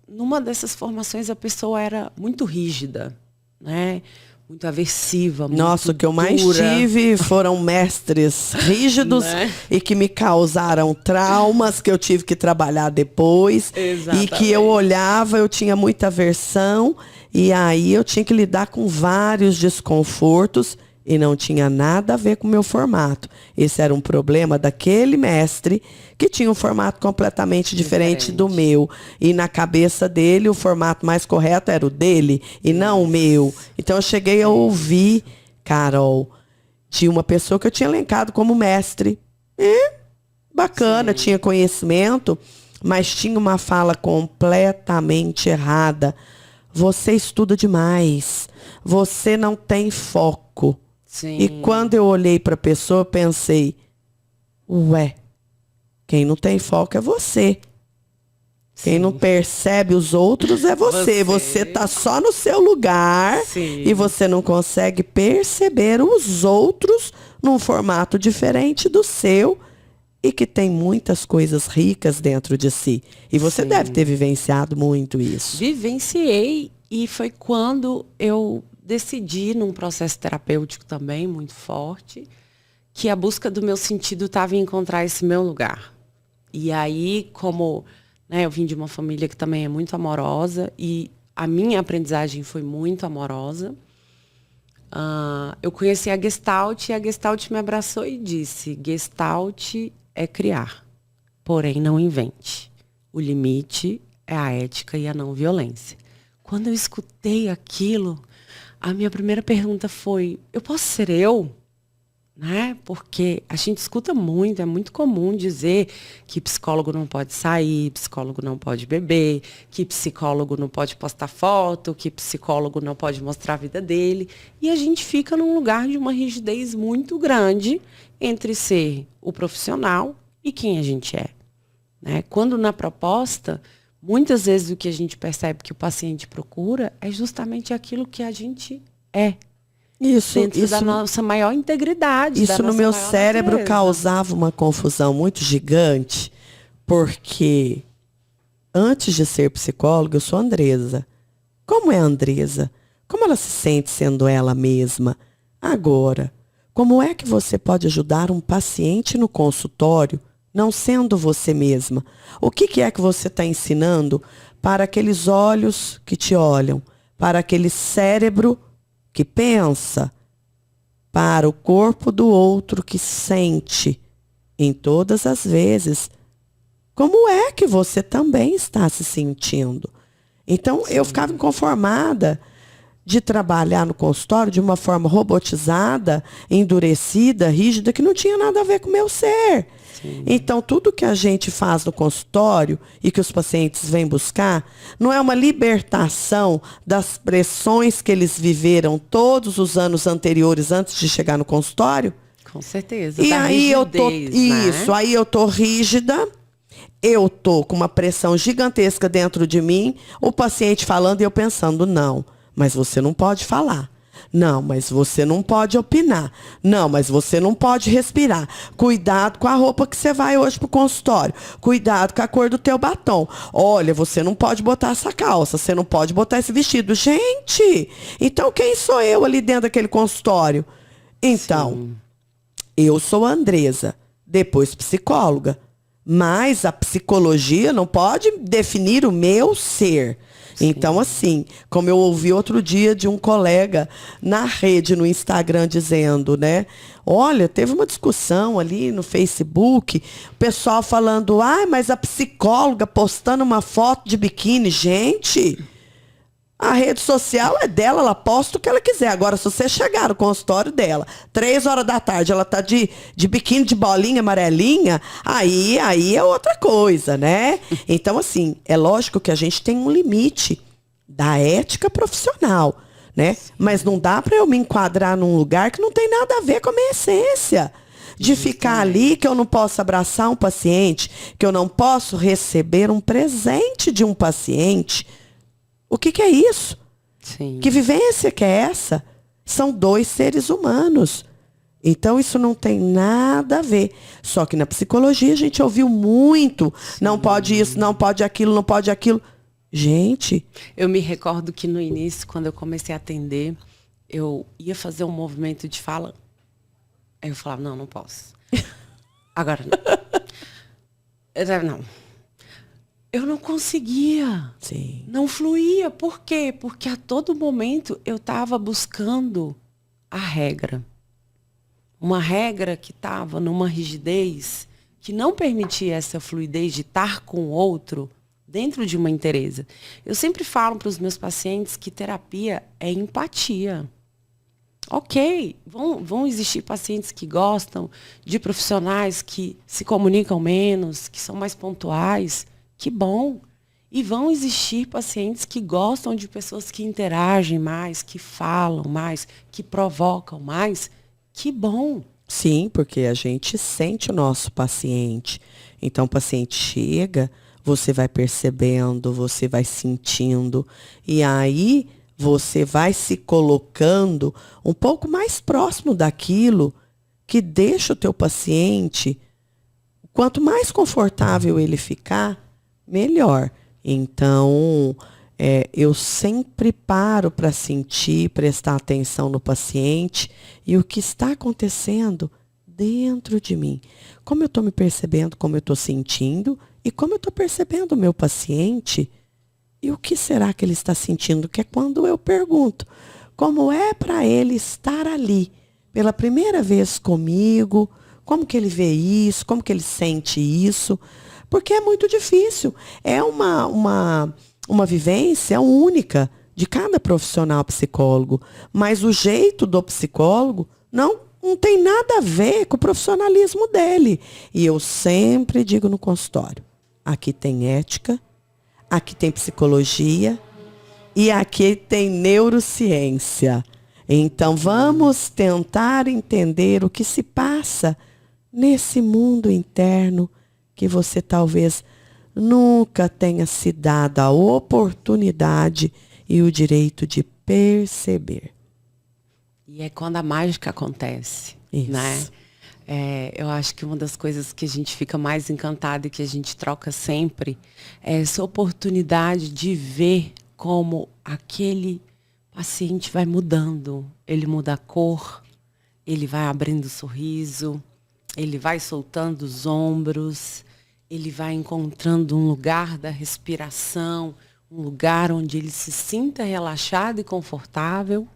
numa dessas formações a pessoa era muito rígida, né? Muito aversiva, muito Nossa, o que eu mais dura. tive foram mestres rígidos Né? e que me causaram traumas que eu tive que trabalhar depois. Exatamente. E que eu olhava, eu tinha muita aversão e aí eu tinha que lidar com vários desconfortos e não tinha nada a ver com o meu formato. Esse era um problema daquele mestre que tinha um formato completamente diferente do meu. E na cabeça dele, o formato mais correto era o dele e não o meu. Então eu cheguei a ouvir, Carol, de uma pessoa que eu tinha elencado como mestre. Bacana, Sim. tinha conhecimento, mas tinha uma fala completamente errada. Você estuda demais. Você não tem foco. Sim. E quando eu olhei para a pessoa, eu pensei, ué, quem não tem foco é você. Quem não percebe os outros é você. Você tá só no seu lugar. Sim. E você não consegue perceber os outros num formato diferente do seu e que tem muitas coisas ricas dentro de si. E você Sim. deve ter vivenciado muito isso. Vivenciei e foi quando eu decidi, num processo terapêutico também muito forte, que a busca do meu sentido estava em encontrar esse meu lugar. E aí, como eu vim de uma família que também é muito amorosa e a minha aprendizagem foi muito amorosa, eu conheci a Gestalt e a Gestalt me abraçou e disse: Gestalt é criar, porém não invente. O limite é a ética e a não violência. Quando eu escutei aquilo, a minha primeira pergunta foi: eu posso ser eu? Né? Porque a gente escuta muito, é muito comum dizer que psicólogo não pode sair, psicólogo não pode beber, que psicólogo não pode postar foto, que psicólogo não pode mostrar a vida dele. E a gente fica num lugar de uma rigidez muito grande entre ser o profissional e quem a gente é. Né? Quando na proposta, muitas vezes o que a gente percebe que o paciente procura é justamente aquilo que a gente é. Dentro da nossa maior integridade. Isso no meu cérebro natureza. causava uma confusão muito gigante, porque antes de ser psicóloga, eu sou Andresa. Como é a Andresa? Como ela se sente sendo ela mesma? Agora, como é que você pode ajudar um paciente no consultório não sendo você mesma? O que é que você está ensinando para aqueles olhos que te olham, para aquele cérebro que pensa, para o corpo do outro que sente, em todas as vezes, como é que você também está se sentindo? Então, eu ficava inconformada de trabalhar no consultório de uma forma robotizada, endurecida, rígida, que não tinha nada a ver com o meu ser. Sim. Então, tudo que a gente faz no consultório e que os pacientes vêm buscar, não é uma libertação das pressões que eles viveram todos os anos anteriores antes de chegar no consultório? Com certeza. E aí rigidez, aí eu tô rígida, eu tô com uma pressão gigantesca dentro de mim, o paciente falando e eu pensando, não, mas você não pode falar. Não, mas você não pode opinar. Não, mas você não pode respirar. Cuidado com a roupa que você vai hoje pro consultório. Cuidado com a cor do teu batom. Olha, você não pode botar essa calça. Você não pode botar esse vestido. Gente, então quem sou eu ali dentro daquele consultório? Então, sim, eu sou a Andresa, depois psicóloga. Mas a psicologia não pode definir o meu ser. Sim. Então, assim, como eu ouvi outro dia de um colega na rede, no Instagram, dizendo, né? Olha, teve uma discussão ali no Facebook, o pessoal falando, mas a psicóloga postando uma foto de biquíni. Gente, A rede social é dela, ela posta o que ela quiser. Agora, se você chegar no consultório dela, 3 horas da tarde, ela tá de biquíni de bolinha amarelinha, aí é outra coisa, né? Então, assim, é lógico que a gente tem um limite da ética profissional, né? Mas não dá para eu me enquadrar num lugar que não tem nada a ver com a minha essência. De ficar ali, que eu não posso abraçar um paciente, que eu não posso receber um presente de um paciente. O que é isso? Sim. Que vivência que é essa? São 2 seres humanos. Então, isso não tem nada a ver. Só que na psicologia a gente ouviu muito. Sim. Não pode isso, não pode aquilo, não pode aquilo. Gente. Eu me recordo que no início, quando eu comecei a atender, eu ia fazer um movimento de fala. Aí eu falava, não posso. Agora não. Eu não conseguia. Sim. Não fluía. Por quê? Porque a todo momento eu estava buscando a regra. Uma regra que estava numa rigidez que não permitia essa fluidez de estar com o outro dentro de uma inteireza. Eu sempre falo para os meus pacientes que terapia é empatia. Ok, vão existir pacientes que gostam de profissionais que se comunicam menos, que são mais pontuais. Que bom. E vão existir pacientes que gostam de pessoas que interagem mais, que falam mais, que provocam mais. Que bom. Sim, porque a gente sente o nosso paciente. Então, o paciente chega, você vai percebendo, você vai sentindo. E aí, você vai se colocando um pouco mais próximo daquilo que deixa o teu paciente. Quanto mais confortável ele ficar, melhor. Então, eu sempre paro para sentir, prestar atenção no paciente e o que está acontecendo dentro de mim. Como eu estou me percebendo, como eu estou sentindo e como eu estou percebendo o meu paciente e o que será que ele está sentindo, que é quando eu pergunto como é para ele estar ali pela primeira vez comigo, como que ele vê isso, como que ele sente isso. Porque é muito difícil. É uma vivência única de cada profissional psicólogo. Mas o jeito do psicólogo não tem nada a ver com o profissionalismo dele. E eu sempre digo no consultório, aqui tem ética, aqui tem psicologia e aqui tem neurociência. Então vamos tentar entender o que se passa nesse mundo interno que você talvez nunca tenha se dado a oportunidade e o direito de perceber. E é quando a mágica acontece, Isso. Né? Eu acho que uma das coisas que a gente fica mais encantado e que a gente troca sempre é essa oportunidade de ver como aquele paciente vai mudando. Ele muda a cor, ele vai abrindo o sorriso, ele vai soltando os ombros, ele vai encontrando um lugar da respiração, um lugar onde ele se sinta relaxado e confortável.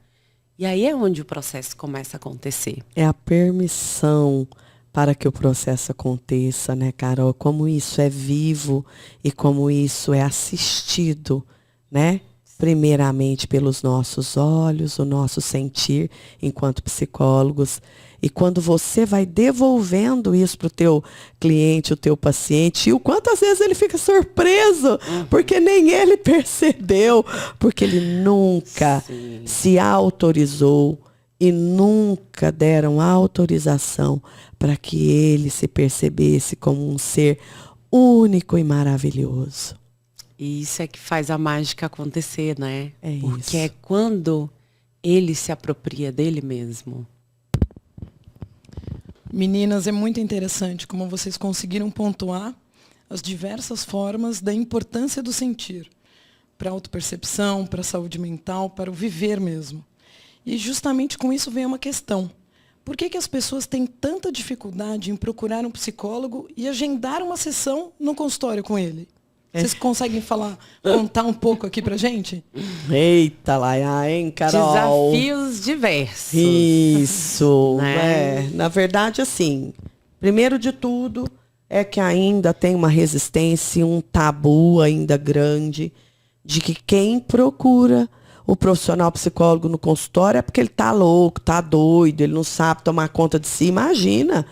E aí é onde o processo começa a acontecer. É a permissão para que o processo aconteça, né, Carol? Como isso é vivo e como isso é assistido, né? Primeiramente pelos nossos olhos, o nosso sentir enquanto psicólogos. E quando você vai devolvendo isso para o teu cliente, o teu paciente, e o quanto às vezes ele fica surpreso, porque nem ele percebeu, porque ele nunca se autorizou e nunca deram autorização para que ele se percebesse como um ser único e maravilhoso. E isso é que faz a mágica acontecer, né? É Porque isso. é quando ele se apropria dele mesmo. Meninas, é muito interessante como vocês conseguiram pontuar as diversas formas da importância do sentir para a autopercepção, para a saúde mental, para o viver mesmo. E justamente com isso vem uma questão. Por que as pessoas têm tanta dificuldade em procurar um psicólogo e agendar uma sessão no consultório com ele? Vocês conseguem contar um pouco aqui pra gente? Eita, lá, hein, Carol? Desafios diversos. Isso, né? Na verdade, assim, primeiro de tudo é que ainda tem uma resistência, um tabu ainda grande de que quem procura o profissional psicólogo no consultório é porque ele tá louco, tá doido, ele não sabe tomar conta de si. Imagina,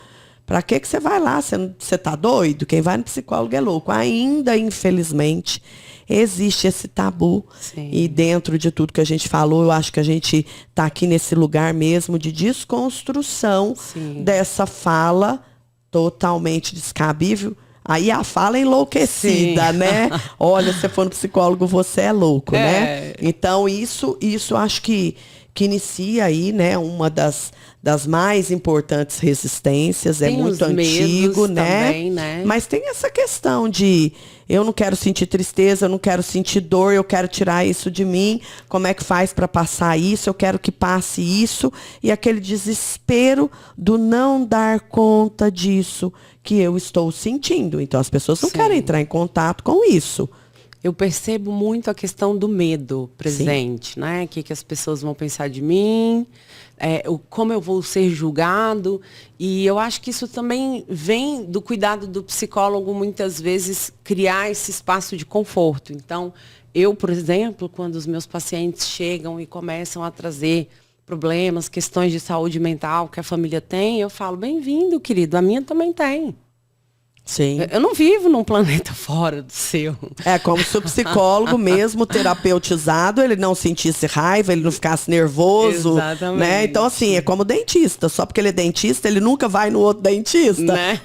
para que você vai lá? Você tá doido? Quem vai no psicólogo é louco. Ainda, infelizmente, existe esse tabu. Sim. E dentro de tudo que a gente falou, eu acho que a gente tá aqui nesse lugar mesmo de desconstrução dessa fala totalmente descabível. Aí a fala é enlouquecida, né? Olha, se você for no psicólogo, você é louco, né? Então, isso acho que inicia aí, né, uma das mais importantes resistências. Tem, é muito antigo, né? Também, né? Mas tem essa questão de eu não quero sentir tristeza, eu não quero sentir dor, eu quero tirar isso de mim. Como é que faz para passar isso? Eu quero que passe isso. E aquele desespero do não dar conta disso que eu estou sentindo. Então, as pessoas não querem entrar em contato com isso. Eu percebo muito a questão do medo presente, né? O que as pessoas vão pensar de mim, como eu vou ser julgado. E eu acho que isso também vem do cuidado do psicólogo, muitas vezes, criar esse espaço de conforto. Então, eu, por exemplo, quando os meus pacientes chegam e começam a trazer problemas, questões de saúde mental que a família tem, eu falo, bem-vindo, querido, a minha também tem. Sim. Eu não vivo num planeta fora do seu. É como se o psicólogo, mesmo terapeutizado, ele não sentisse raiva, ele não ficasse nervoso. Exatamente. Né? Então, assim, é como dentista. Só porque ele é dentista, ele nunca vai no outro dentista. Né?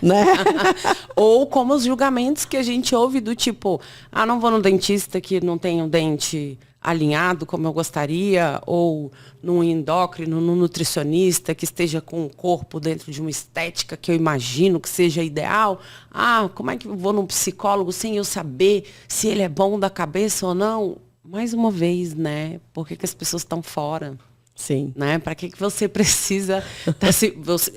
Ou como os julgamentos que a gente ouve do tipo, não vou no dentista que não tem um dente alinhado como eu gostaria, ou num endócrino, num nutricionista que esteja com o corpo dentro de uma estética que eu imagino que seja ideal. Como é que eu vou num psicólogo sem eu saber se ele é bom da cabeça ou não? Mais uma vez, né? Por que as pessoas estão fora? Sim. Né? Para que você precisa...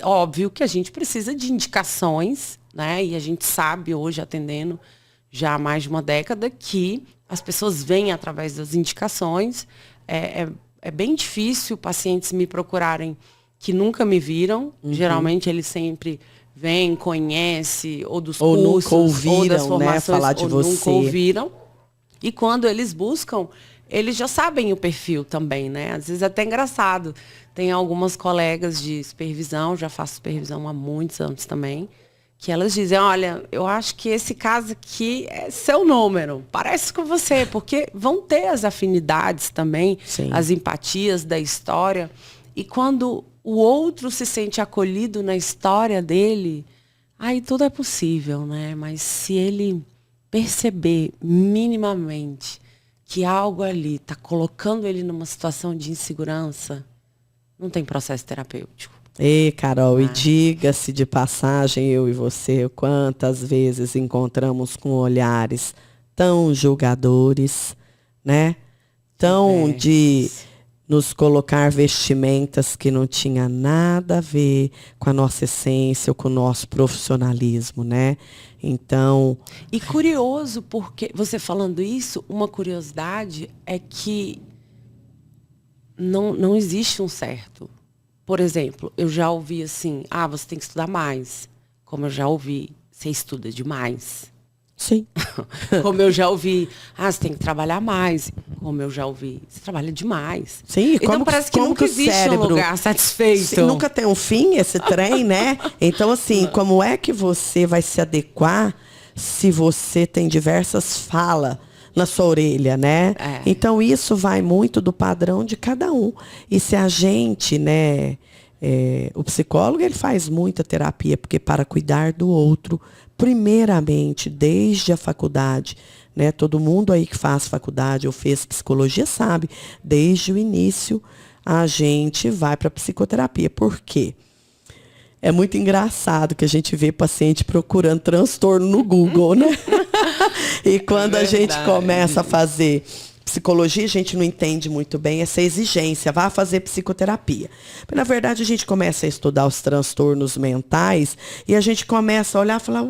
Óbvio que a gente precisa de indicações, né? E a gente sabe hoje, atendendo já há mais de uma década, que as pessoas vêm através das indicações. É bem difícil pacientes me procurarem que nunca me viram. Geralmente eles sempre vêm, conhecem, ou dos cursos, nunca ouviram, ou das formações, né, falar de você. Nunca ouviram. E quando eles buscam, eles já sabem o perfil também, né? Às vezes é até engraçado. Tem algumas colegas de supervisão, já faço supervisão há muitos anos também, que elas dizem, olha, eu acho que esse caso aqui é seu número, parece com você, porque vão ter as afinidades também, as empatias da história. E quando o outro se sente acolhido na história dele, aí tudo é possível, né? Mas se ele perceber minimamente que algo ali está colocando ele numa situação de insegurança, não tem processo terapêutico. Ei, Carol, e diga-se de passagem, eu e você, quantas vezes encontramos com olhares tão julgadores, né? Tão de nos colocar vestimentas que não tinha nada a ver com a nossa essência ou com o nosso profissionalismo, né? Então... E curioso, porque você falando isso, uma curiosidade é que não existe um certo. Por exemplo, eu já ouvi assim, você tem que estudar mais. Como eu já ouvi, você estuda demais. Sim. Como eu já ouvi, você tem que trabalhar mais. Como eu já ouvi, você trabalha demais. Sim, então parece que nunca existe um lugar satisfeito. Sim, nunca tem um fim esse trem, né? Então, assim, como é que você vai se adequar se você tem diversas falas na sua orelha, né? Então, isso vai muito do padrão de cada um. E se a gente, né... o psicólogo, ele faz muita terapia, porque para cuidar do outro, primeiramente, desde a faculdade, né? Todo mundo aí que faz faculdade ou fez psicologia sabe, desde o início, a gente vai para a psicoterapia. Por quê? É muito engraçado que a gente vê paciente procurando transtorno no Google, né? E quando a gente começa a fazer psicologia, a gente não entende muito bem essa exigência, vá fazer psicoterapia. Mas, na verdade, a gente começa a estudar os transtornos mentais e a gente começa a olhar e falar,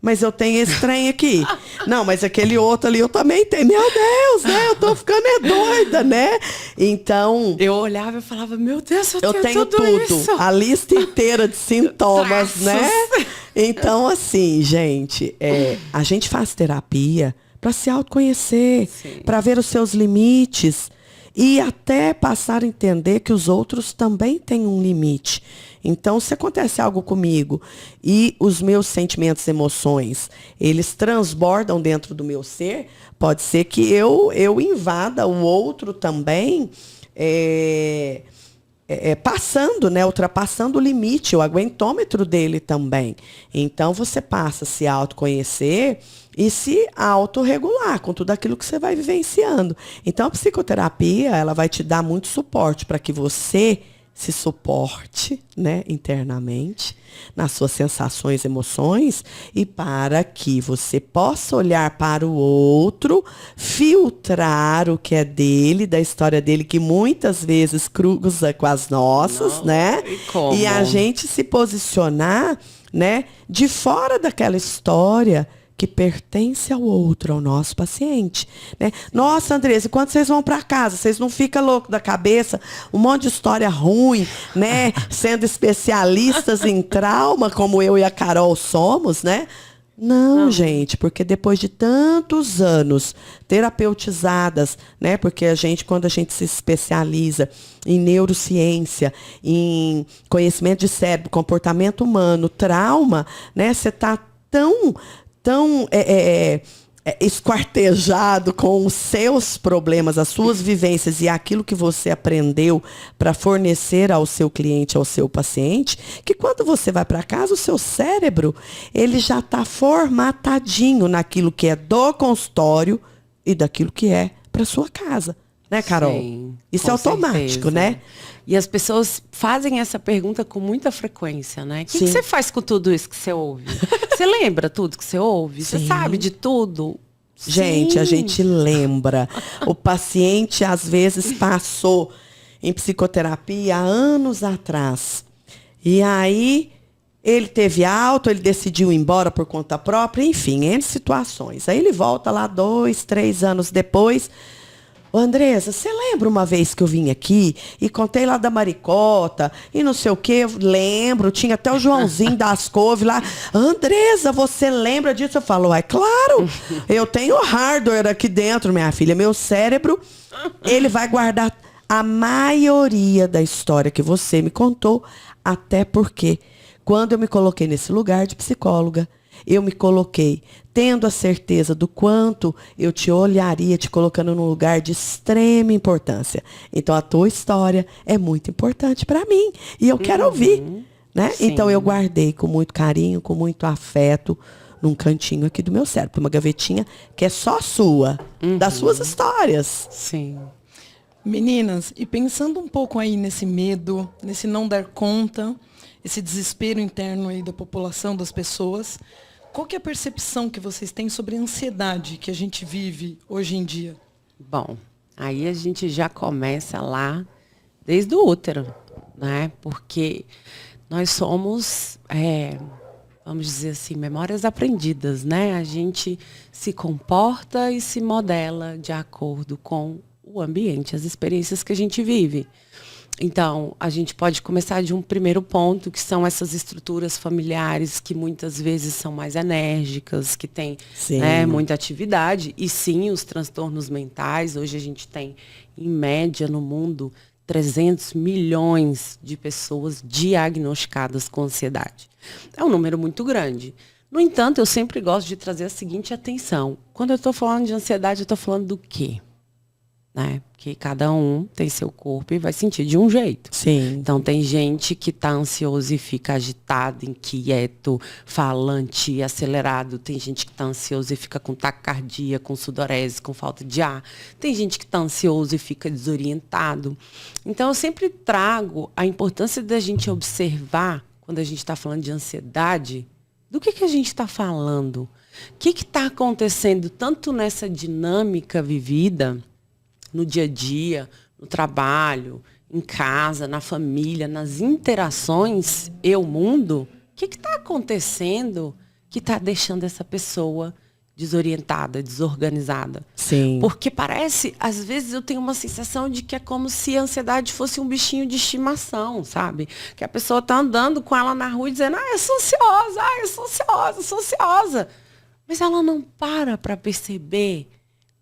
mas eu tenho esse trem aqui. Não, mas aquele outro ali eu também tenho. Meu Deus, né? Eu tô ficando doida, né? Então... Eu olhava e falava, meu Deus, eu tenho tudo isso. A lista inteira de sintomas, né? Então, assim, gente, a gente faz terapia para se autoconhecer, para ver os seus limites. e até passar a entender que os outros também têm um limite. Então, se acontece algo comigo e os meus sentimentos, emoções, eles transbordam dentro do meu ser, pode ser que eu invada o outro também, passando, né, ultrapassando o limite, o aguentômetro dele também. Então, você passa a se autoconhecer e se autorregular com tudo aquilo que você vai vivenciando. Então, a psicoterapia, ela vai te dar muito suporte para que você se suporte, né, internamente, nas suas sensações, emoções, e para que você possa olhar para o outro, filtrar o que é dele, da história dele, que muitas vezes cruza com as nossas, Não, né? E a gente se posicionar, né, de fora daquela história que pertence ao outro, ao nosso paciente, né? Nossa, Andressa, quando vocês vão para casa, vocês não ficam loucos da cabeça? Um monte de história ruim, né? Sendo especialistas em trauma, como eu e a Carol somos, né? Não, gente, porque depois de tantos anos terapeutizadas, né? Porque quando a gente se especializa em neurociência, em conhecimento de cérebro, comportamento humano, trauma, né? Você tá tão esquartejado com os seus problemas, as suas vivências e aquilo que você aprendeu para fornecer ao seu cliente, ao seu paciente, que quando você vai para casa, o seu cérebro, ele já está formatadinho naquilo que é do consultório e daquilo que é para sua casa. Né, Carol? Sim, isso é automático, certeza, né? E as pessoas fazem essa pergunta com muita frequência, né? O que você faz com tudo isso que você ouve? Você lembra tudo que você ouve? Sim. Você sabe de tudo? Gente, a gente lembra. O paciente, às vezes, passou em psicoterapia há anos atrás. E aí, ele teve alta, ele decidiu ir embora por conta própria, enfim, em situações. Aí ele volta lá 2, 3 anos depois. Ô, Andressa, você lembra uma vez que eu vim aqui e contei lá da maricota e não sei o quê? Eu lembro, tinha até o Joãozinho das couve lá. Andressa, você lembra disso? Eu falo, é claro, eu tenho hardware aqui dentro, minha filha. Meu cérebro, ele vai guardar a maioria da história que você me contou, até porque quando eu me coloquei nesse lugar de psicóloga, eu me coloquei tendo a certeza do quanto eu te olharia, te colocando num lugar de extrema importância. Então, a tua história é muito importante para mim. E eu quero ouvir, né? Então, eu guardei com muito carinho, com muito afeto, num cantinho aqui do meu cérebro. Uma gavetinha que é só sua, das suas histórias. Sim. Meninas, e pensando um pouco aí nesse medo, nesse não dar conta, esse desespero interno aí da população, das pessoas, qual que é a percepção que vocês têm sobre a ansiedade que a gente vive hoje em dia? Bom, aí a gente já começa lá desde o útero, né? Porque nós somos, vamos dizer assim, memórias aprendidas, né? A gente se comporta e se modela de acordo com o ambiente, as experiências que a gente vive. Então, a gente pode começar de um primeiro ponto, que são essas estruturas familiares que muitas vezes são mais enérgicas, que têm, né, muita atividade. E sim, os transtornos mentais. Hoje a gente tem, em média, no mundo, 300 milhões de pessoas diagnosticadas com ansiedade. É um número muito grande. No entanto, eu sempre gosto de trazer a seguinte atenção. Quando eu estou falando de ansiedade, eu estou falando do quê? Né? Porque cada um tem seu corpo e vai sentir de um jeito. Sim. Então tem gente que está ansioso e fica agitado, inquieto, falante, acelerado. Tem gente que está ansioso e fica com taquicardia, com sudorese, com falta de ar. Tem gente que está ansioso e fica desorientado. Então eu sempre trago a importância da gente observar, quando a gente está falando de ansiedade, do que a gente está falando. O que está acontecendo tanto nessa dinâmica vivida, no dia a dia, no trabalho, em casa, na família, nas interações, eu-mundo, o que está acontecendo que está deixando essa pessoa desorientada, desorganizada? Sim. Porque parece, às vezes eu tenho uma sensação de que é como se a ansiedade fosse um bichinho de estimação, sabe? Que a pessoa está andando com ela na rua e dizendo, eu sou ansiosa, eu sou ansiosa, eu sou ansiosa. Mas ela não para perceber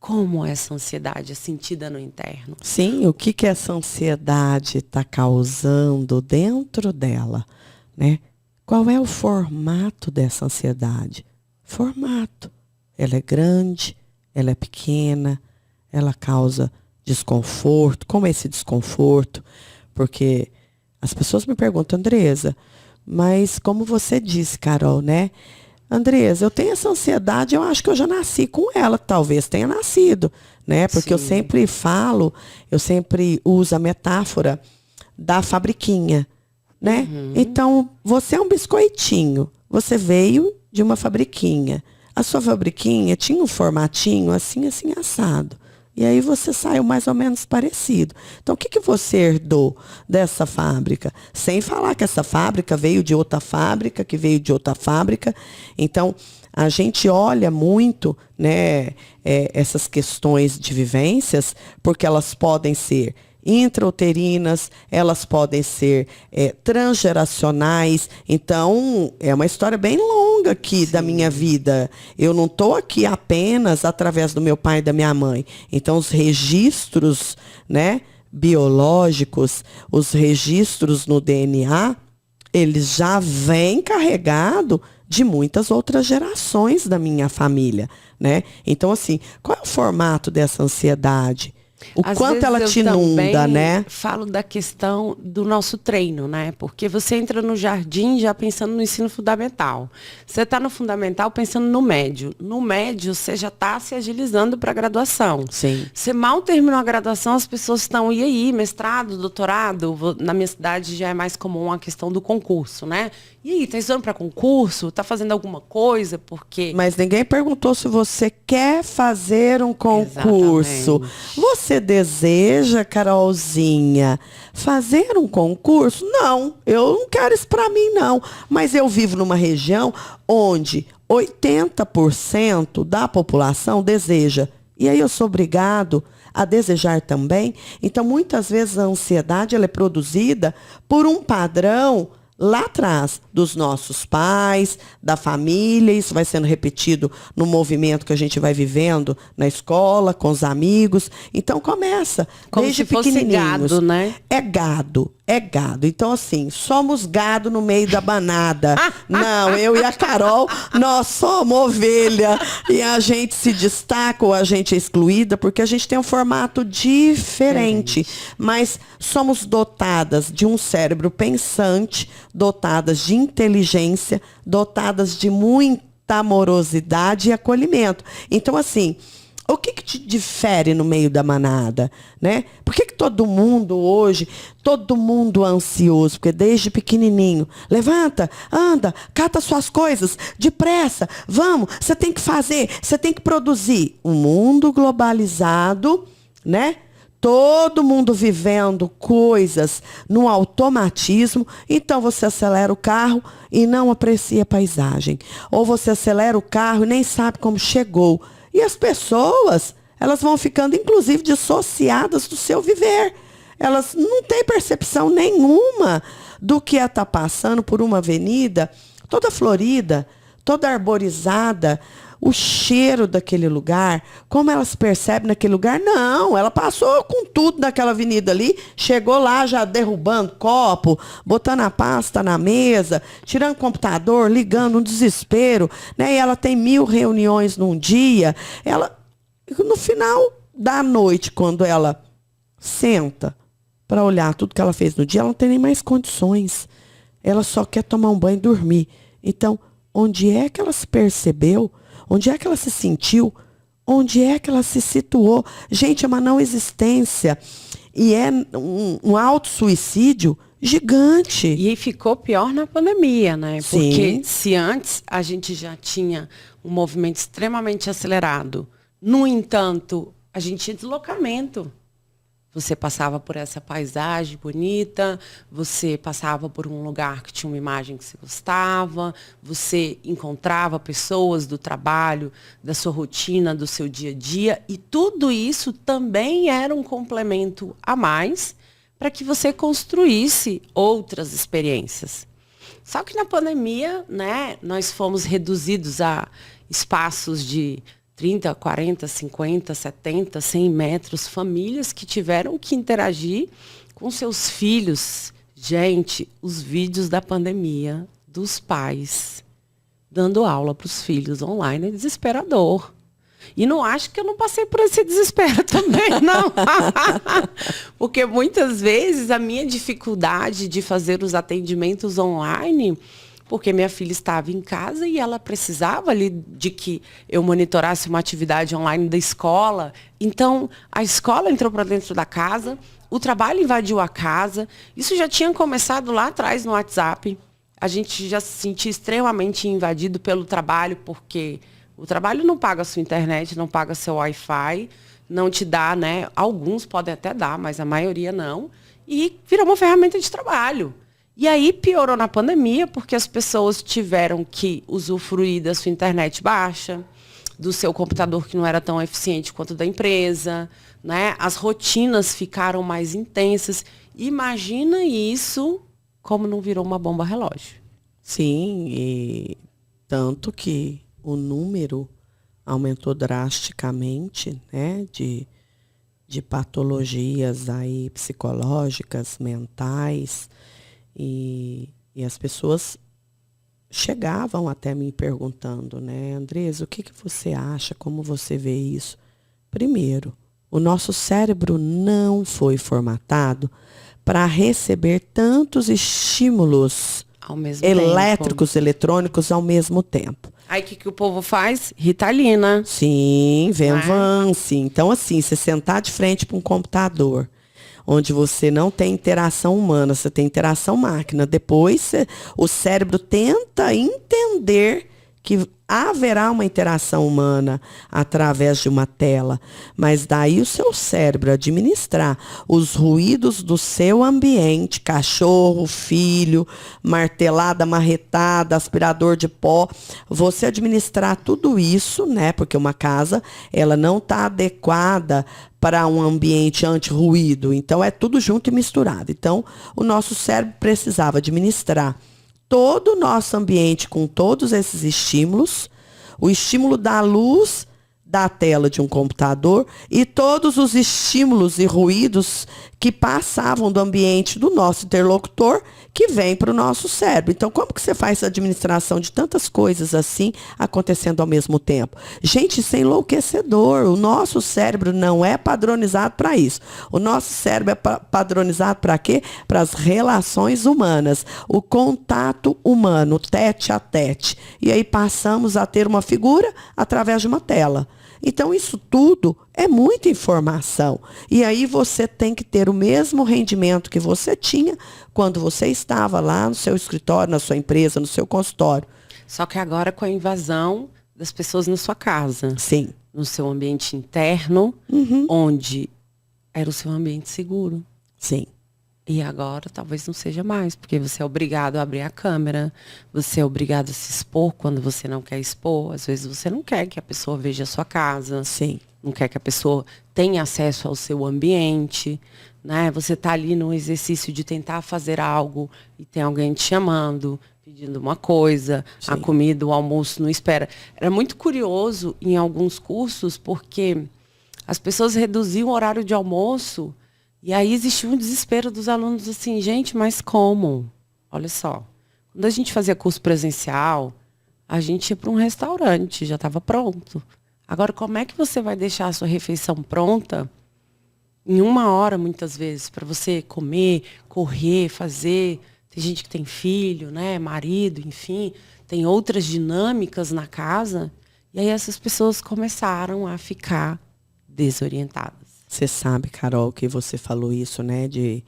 como essa ansiedade é sentida no interno. Sim, o que essa ansiedade está causando dentro dela, né? Qual é o formato dessa ansiedade? Formato. Ela é grande, ela é pequena, ela causa desconforto. Como é esse desconforto? Porque as pessoas me perguntam, Andresa, mas como você disse, Carol, né? Andresa, eu tenho essa ansiedade, eu acho que eu já nasci com ela, talvez tenha nascido, né? Porque eu sempre falo, eu sempre uso a metáfora da fabriquinha, né? Então, você é um biscoitinho, você veio de uma fabriquinha. A sua fabriquinha tinha um formatinho assim, assim, assado. E aí você saiu mais ou menos parecido. Então, o que você herdou dessa fábrica? Sem falar que essa fábrica veio de outra fábrica, que veio de outra fábrica. Então, a gente olha muito, né, essas questões de vivências, porque elas podem ser intrauterinas, elas podem ser transgeracionais. Então, é uma história bem longa aqui da minha vida. Eu não estou aqui apenas através do meu pai e da minha mãe. Então, os registros, né, biológicos, os registros no DNA, eles já vêm carregados de muitas outras gerações da minha família, né? Então, assim, qual é o formato dessa ansiedade? O Às quanto vezes ela te inunda, né? Falo da questão do nosso treino, né? Porque você entra no jardim já pensando no ensino fundamental. Você está no fundamental pensando no médio. No médio, você já está se agilizando para a graduação. Sim. Você mal terminou a graduação, as pessoas estão, e aí, mestrado, doutorado? Na minha cidade já é mais comum a questão do concurso, né? E aí, tá estudando para concurso? Tá fazendo alguma coisa? Porque... Mas ninguém perguntou se você quer fazer um concurso. Exatamente. Você deseja, Carolzinha, fazer um concurso? Não, eu não quero isso para mim, não. Mas eu vivo numa região onde 80% da população deseja. E aí eu sou obrigado a desejar também. Então, muitas vezes a ansiedade ela é produzida por um padrão lá atrás, dos nossos pais, da família, isso vai sendo repetido no movimento que a gente vai vivendo na escola, com os amigos. Então começa, como desde se fosse pequenininhos. gado, né? É gado, é gado. Então assim, somos gado no meio da banada. Não, eu e a Carol, nós somos ovelha. E a gente se destaca ou a gente é excluída porque a gente tem um formato diferente. Mas somos dotadas de um cérebro pensante, dotadas de inteligência, dotadas de muita amorosidade e acolhimento. Então, assim, o que te difere no meio da manada, né? Por que todo mundo hoje, todo mundo ansioso? Porque desde pequenininho, levanta, anda, cata suas coisas, depressa, vamos, você tem que fazer, você tem que produzir. Um mundo globalizado, né? Todo mundo vivendo coisas no automatismo, então você acelera o carro e não aprecia a paisagem. Ou você acelera o carro e nem sabe como chegou. E as pessoas, elas vão ficando, inclusive, dissociadas do seu viver. Elas não têm percepção nenhuma do que é estar passando por uma avenida toda florida, toda arborizada, o cheiro daquele lugar, como ela se percebe naquele lugar. Não, ela passou com tudo naquela avenida ali, chegou lá já derrubando copo, botando a pasta na mesa, tirando o computador, ligando, um desespero, né? E ela tem 1000 reuniões num dia. Ela, no final da noite, quando ela senta para olhar tudo que ela fez no dia, ela não tem nem mais condições. Ela só quer tomar um banho e dormir. Então, onde é que ela se percebeu? Onde é que ela se sentiu? Onde é que ela se situou? Gente, é uma não existência. E é um auto-suicídio gigante. E ficou pior na pandemia, né? Sim. Porque se antes a gente já tinha um movimento extremamente acelerado, no entanto, a gente tinha deslocamento. Você passava por essa paisagem bonita, você passava por um lugar que tinha uma imagem que você gostava, você encontrava pessoas do trabalho, da sua rotina, do seu dia a dia, e tudo isso também era um complemento a mais para que você construísse outras experiências. Só que na pandemia, né, nós fomos reduzidos a espaços de 30, 40, 50, 70, 100 metros, famílias que tiveram que interagir com seus filhos. Gente, os vídeos da pandemia dos pais dando aula para os filhos online é desesperador. E não acho que eu não passei por esse desespero também, não. Porque muitas vezes a minha dificuldade de fazer os atendimentos online, porque minha filha estava em casa e ela precisava ali de que eu monitorasse uma atividade online da escola. Então, a escola entrou para dentro da casa, o trabalho invadiu a casa. Isso já tinha começado lá atrás no WhatsApp. A gente já se sentia extremamente invadido pelo trabalho, porque o trabalho não paga a sua internet, não paga seu Wi-Fi, não te dá, né? Alguns podem até dar, mas a maioria não. E virou uma ferramenta de trabalho. E aí piorou na pandemia, porque as pessoas tiveram que usufruir da sua internet baixa, do seu computador que não era tão eficiente quanto o da empresa, né? As rotinas ficaram mais intensas. Imagina isso como não virou uma bomba relógio. Sim, e tanto que o número aumentou drasticamente, né, de patologias aí psicológicas, mentais, e as pessoas chegavam até mim perguntando, né, Andresa, o que você acha, como você vê isso? Primeiro, o nosso cérebro não foi formatado para receber tantos estímulos Ao mesmo elétricos, eletrônicos ao mesmo tempo. Aí o que o povo faz? Ritalina. Sim, Venvance. Então, assim, você sentar de frente para um computador, onde você não tem interação humana, você tem interação máquina. Depois, o cérebro tenta entender que haverá uma interação humana através de uma tela, mas daí o seu cérebro administrar os ruídos do seu ambiente, cachorro, filho, martelada, marretada, aspirador de pó, você administrar tudo isso, né? Porque uma casa, ela não está adequada para um ambiente anti-ruído, então é tudo junto e misturado. Então, o nosso cérebro precisava administrar todo o nosso ambiente com todos esses estímulos, o estímulo da luz da tela de um computador e todos os estímulos e ruídos que passavam do ambiente do nosso interlocutor que vem para o nosso cérebro. Então, como que você faz a administração de tantas coisas assim acontecendo ao mesmo tempo? Gente, isso é enlouquecedor. O nosso cérebro não é padronizado para isso. O nosso cérebro é padronizado para quê? Para as relações humanas, o contato humano, o tete a tete. E aí passamos a ter uma figura através de uma tela. Então, isso tudo é muita informação. E aí você tem que ter o mesmo rendimento que você tinha quando você estava lá no seu escritório, na sua empresa, no seu consultório. Só que agora com a invasão das pessoas na sua casa. Sim. No seu ambiente interno, onde era o seu ambiente seguro. Sim. E agora talvez não seja mais, porque você é obrigado a abrir a câmera, você é obrigado a se expor quando você não quer expor. Às vezes você não quer que a pessoa veja a sua casa. Sim. Não quer que a pessoa tenha acesso ao seu ambiente, né? Você está ali no exercício de tentar fazer algo e tem alguém te chamando, pedindo uma coisa, Sim. a comida, o almoço não espera. Era muito curioso em alguns cursos, porque as pessoas reduziam o horário de almoço. E aí existia um desespero dos alunos assim, gente, mas como? Olha só, quando a gente fazia curso presencial, a gente ia para um restaurante, já estava pronto. Agora, como é que você vai deixar a sua refeição pronta em 1 hora, muitas vezes, para você comer, correr, fazer? Tem gente que tem filho, né, marido, enfim, tem outras dinâmicas na casa. E aí essas pessoas começaram a ficar desorientadas. Você sabe, Carol, que você falou isso, né? De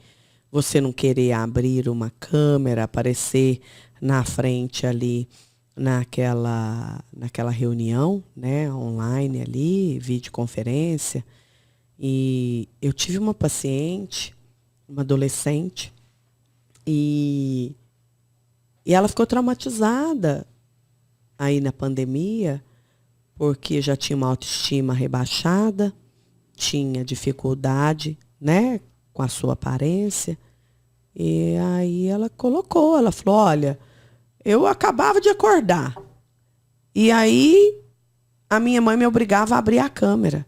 você não querer abrir uma câmera, aparecer na frente ali naquela reunião, né? Online ali, videoconferência. E eu tive uma paciente, uma adolescente, e ela ficou traumatizada aí na pandemia, porque já tinha uma autoestima rebaixada, tinha dificuldade, né, com a sua aparência. E aí ela falou, olha, eu acabava de acordar. E aí a minha mãe me obrigava a abrir a câmera.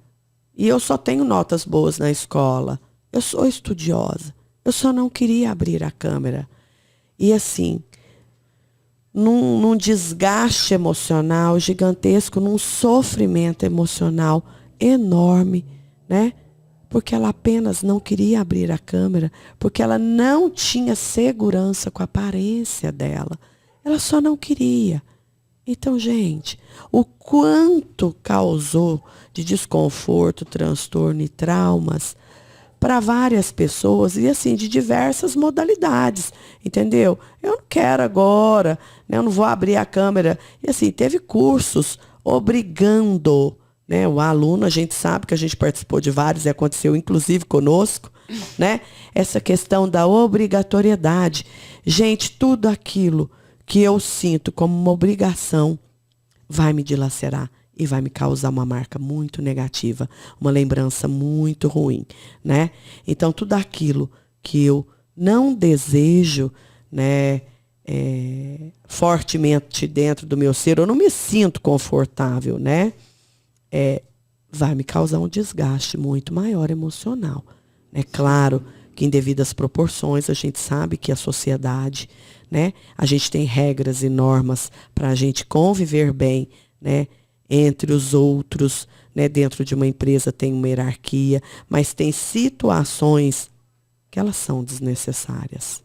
E eu só tenho notas boas na escola. Eu sou estudiosa. Eu só não queria abrir a câmera. E assim, num desgaste emocional gigantesco, num sofrimento emocional enorme, né? Porque ela apenas não queria abrir a câmera, porque ela não tinha segurança com a aparência dela. Ela só não queria. Então, gente, o quanto causou de desconforto, transtorno e traumas para várias pessoas e assim de diversas modalidades, entendeu? Eu não quero agora, né? Eu não vou abrir a câmera. E assim, teve cursos obrigando, né? O aluno, a gente sabe que a gente participou de vários e aconteceu inclusive conosco, né? Essa questão da obrigatoriedade. Gente, tudo aquilo que eu sinto como uma obrigação vai me dilacerar e vai me causar uma marca muito negativa, uma lembrança muito ruim, né? Então, tudo aquilo que eu não desejo, né, fortemente dentro do meu ser, eu não me sinto confortável, né? Vai me causar um desgaste muito maior emocional. É claro que em devidas proporções a gente sabe que a sociedade, né, a gente tem regras e normas para a gente conviver bem, né, entre os outros, né, dentro de uma empresa tem uma hierarquia, mas tem situações que elas são desnecessárias.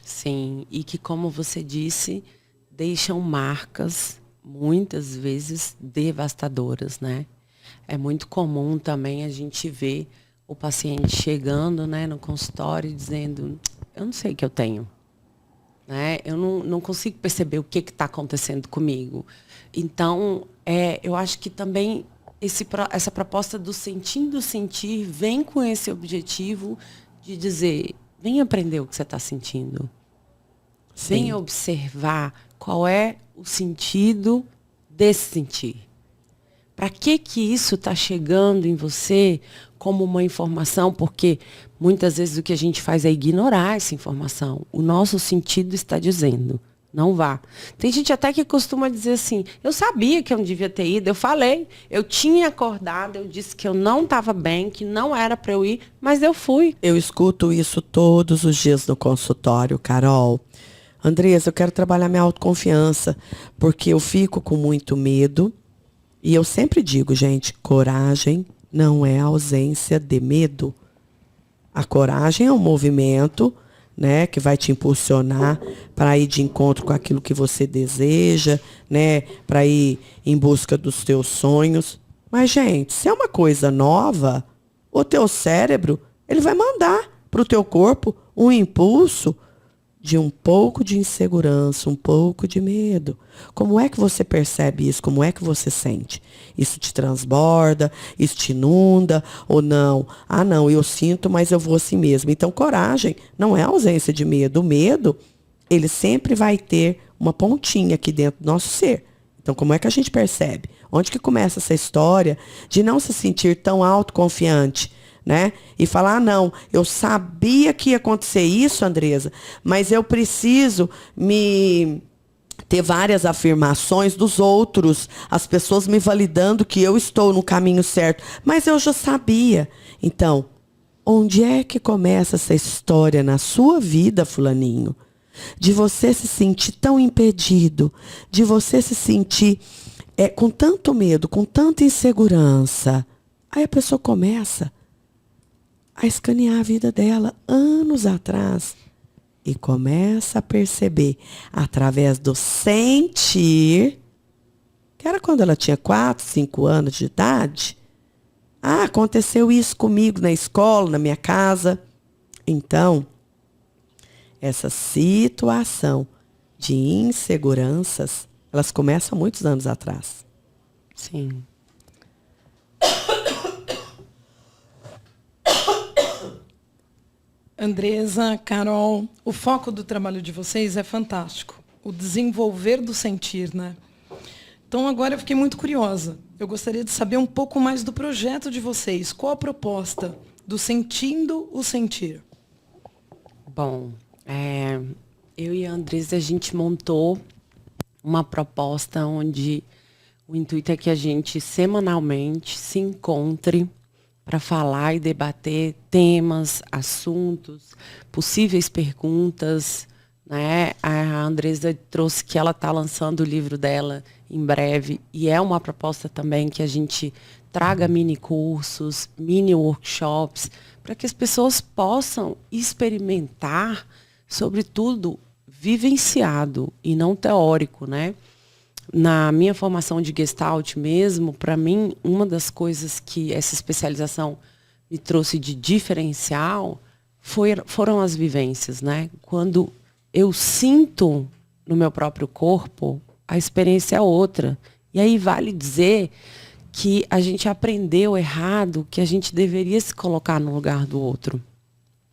Sim, e que, como você disse, deixam marcas, muitas vezes, devastadoras, né? É muito comum também a gente ver o paciente chegando, né, no consultório e dizendo, eu não sei o que eu tenho. Né? Eu não consigo perceber o que está acontecendo comigo. Então, eu acho que também essa proposta do sentindo sentir vem com esse objetivo de dizer, vem aprender o que você está sentindo. Sim. Vem observar qual é o sentido desse sentir. Para que isso está chegando em você como uma informação? Porque muitas vezes o que a gente faz é ignorar essa informação. O nosso sentido está dizendo, não vá. Tem gente até que costuma dizer assim, eu sabia que eu não devia ter ido, eu falei, eu tinha acordado, eu disse que eu não estava bem, que não era para eu ir, mas eu fui. Eu escuto isso todos os dias no consultório, Carol. Andressa, eu quero trabalhar minha autoconfiança, porque eu fico com muito medo. E eu sempre digo, gente, coragem não é ausência de medo. A coragem é um movimento, né, que vai te impulsionar para ir de encontro com aquilo que você deseja, né, para ir em busca dos teus sonhos. Mas, gente, se é uma coisa nova, o teu cérebro, ele vai mandar para o teu corpo um impulso de um pouco de insegurança, um pouco de medo. Como é que você percebe isso? Como é que você sente? Isso te transborda? Isso te inunda? Ou não? Ah, não, eu sinto, mas eu vou assim mesmo. Então, coragem não é ausência de medo. O medo, ele sempre vai ter uma pontinha aqui dentro do nosso ser. Então, como é que a gente percebe? Onde que começa essa história de não se sentir tão autoconfiante? Né? E falar, não, eu sabia que ia acontecer isso, Andresa, mas eu preciso ter várias afirmações dos outros, as pessoas me validando que eu estou no caminho certo, mas eu já sabia. Então, onde é que começa essa história na sua vida, fulaninho? De você se sentir tão impedido, de você se sentir com tanto medo, com tanta insegurança. Aí a pessoa começa a escanear a vida dela anos atrás e começa a perceber através do sentir, que era quando ela tinha 4, 5 anos de idade. Ah, aconteceu isso comigo na escola, na minha casa. Então, essa situação de inseguranças, elas começam muitos anos atrás. Sim. Andresa, Carol, o foco do trabalho de vocês é fantástico. O desenvolver do sentir, né? Então, agora eu fiquei muito curiosa. Eu gostaria de saber um pouco mais do projeto de vocês. Qual a proposta do Sentindo o Sentir? Bom, eu e a Andresa, a gente montou uma proposta onde O intuito é que a gente semanalmente se encontre para falar e debater temas, assuntos, possíveis perguntas, né? A Andresa trouxe que ela está lançando o livro dela em breve e é uma proposta também que a gente traga mini cursos, mini workshops, para que as pessoas possam experimentar, sobretudo vivenciado e não teórico, né? Na minha formação de Gestalt mesmo, para mim, uma das coisas que essa especialização me trouxe de diferencial foram as vivências, né? Quando eu sinto no meu próprio corpo, a experiência é outra. E aí vale dizer que a gente aprendeu errado, que a gente deveria se colocar no lugar do outro.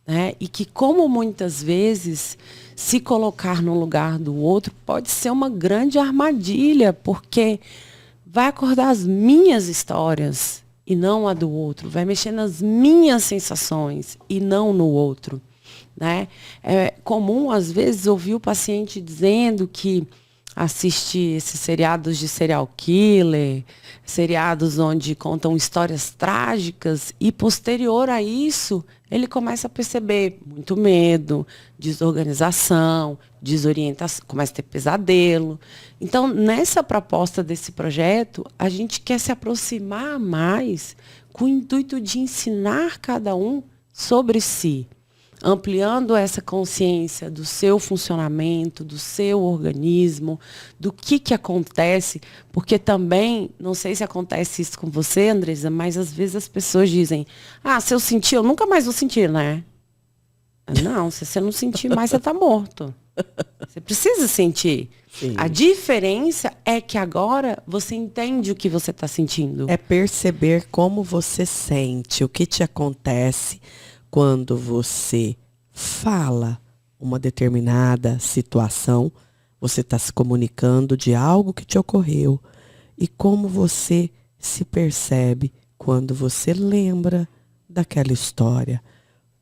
Né? E que, como muitas vezes, se colocar no lugar do outro pode ser uma grande armadilha, porque vai acordar as minhas histórias e não a do outro, vai mexer nas minhas sensações e não no outro. Né? É comum, às vezes, ouvir o paciente dizendo que assiste esses seriados de serial killer, seriados onde contam histórias trágicas e, posterior a isso, ele começa a perceber muito medo, desorganização, desorientação, começa a ter pesadelo. Então, nessa proposta desse projeto, a gente quer se aproximar mais com o intuito de ensinar cada um sobre si, ampliando essa consciência do seu funcionamento, do seu organismo, do que acontece, porque também, não sei se acontece isso com você, Andresa, mas às vezes as pessoas dizem, se eu sentir, eu nunca mais vou sentir, né? Não, se você não sentir mais, você está morto. Você precisa sentir. Sim. A diferença é que agora você entende o que você está sentindo. É perceber como você sente, o que te acontece quando você fala uma determinada situação, você está se comunicando de algo que te ocorreu. E como você se percebe quando você lembra daquela história.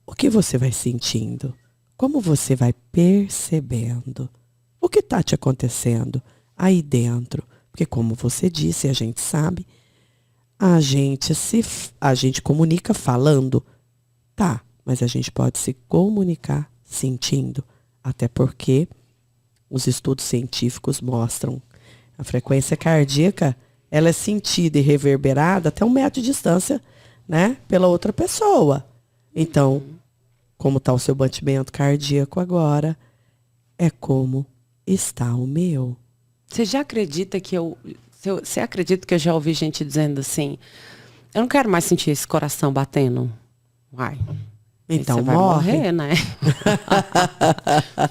O que você vai sentindo? Como você vai percebendo? O que está te acontecendo aí dentro? Porque como você disse, a gente sabe, a gente comunica falando. Tá, mas a gente pode se comunicar sentindo, até porque os estudos científicos mostram a frequência cardíaca, ela é sentida e reverberada até 1 metro de distância, né, pela outra pessoa. Então, como está o seu batimento cardíaco agora, é como está o meu. Você já acredita que você acredita que eu já ouvi gente dizendo assim, eu não quero mais sentir esse coração batendo? Uai. Então você vai morre. morrer, né?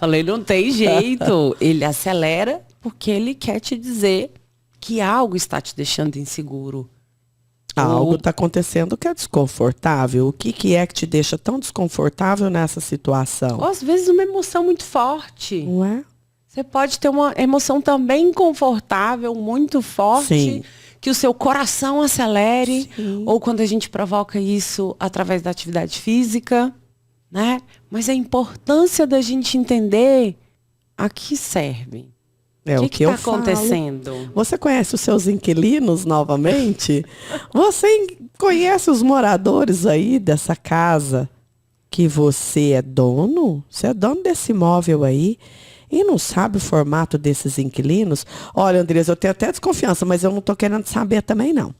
Falei, não tem jeito. Ele acelera porque ele quer te dizer que algo está te deixando inseguro. Algo está acontecendo que é desconfortável. O que é que te deixa tão desconfortável nessa situação? Ou às vezes uma emoção muito forte. Não é? Você pode ter uma emoção também inconfortável, muito forte. Sim. Que o seu coração acelere, Sim. ou quando a gente provoca isso através da atividade física, né? Mas a importância da gente entender a que serve. O que está acontecendo? Você conhece os seus inquilinos novamente? Você conhece os moradores aí dessa casa que você é dono? Você é dono desse imóvel aí? E não sabe o formato desses inquilinos? Olha, Andresa, eu tenho até desconfiança, mas eu não estou querendo saber também, não.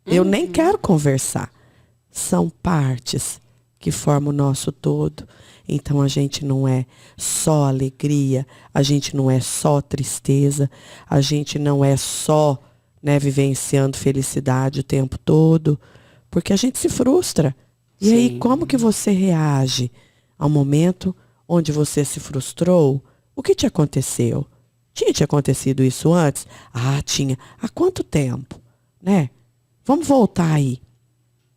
Eu nem quero conversar. São partes que formam o nosso todo. Então, a gente não é só alegria, a gente não é só tristeza, a gente não é só, né, vivenciando felicidade o tempo todo, porque a gente se frustra. E Sim. aí, como que você reage ao momento onde você se frustrou? O que te aconteceu? Tinha te acontecido isso antes? Tinha. Há quanto tempo? Né? Vamos voltar aí.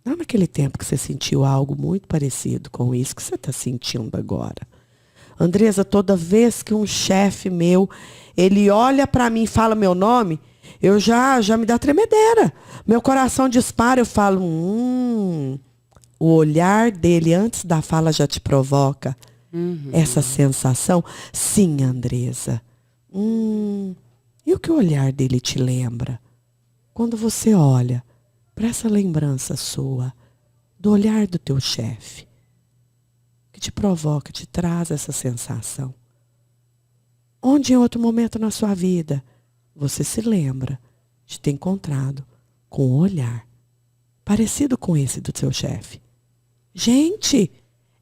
Não naquele tempo que você sentiu algo muito parecido com isso que você está sentindo agora. Andresa, toda vez que um chefe meu, ele olha para mim e fala meu nome, eu já me dá tremedeira. Meu coração dispara, eu falo, o olhar dele antes da fala já te provoca. Essa sensação? Sim, Andresa. E o que o olhar dele te lembra? quando você olha para essa lembrança sua, do olhar do teu chefe, que te provoca, te traz essa sensação? Onde em outro momento na sua vida você se lembra de ter encontrado com um olhar parecido com esse do seu chefe? Gente,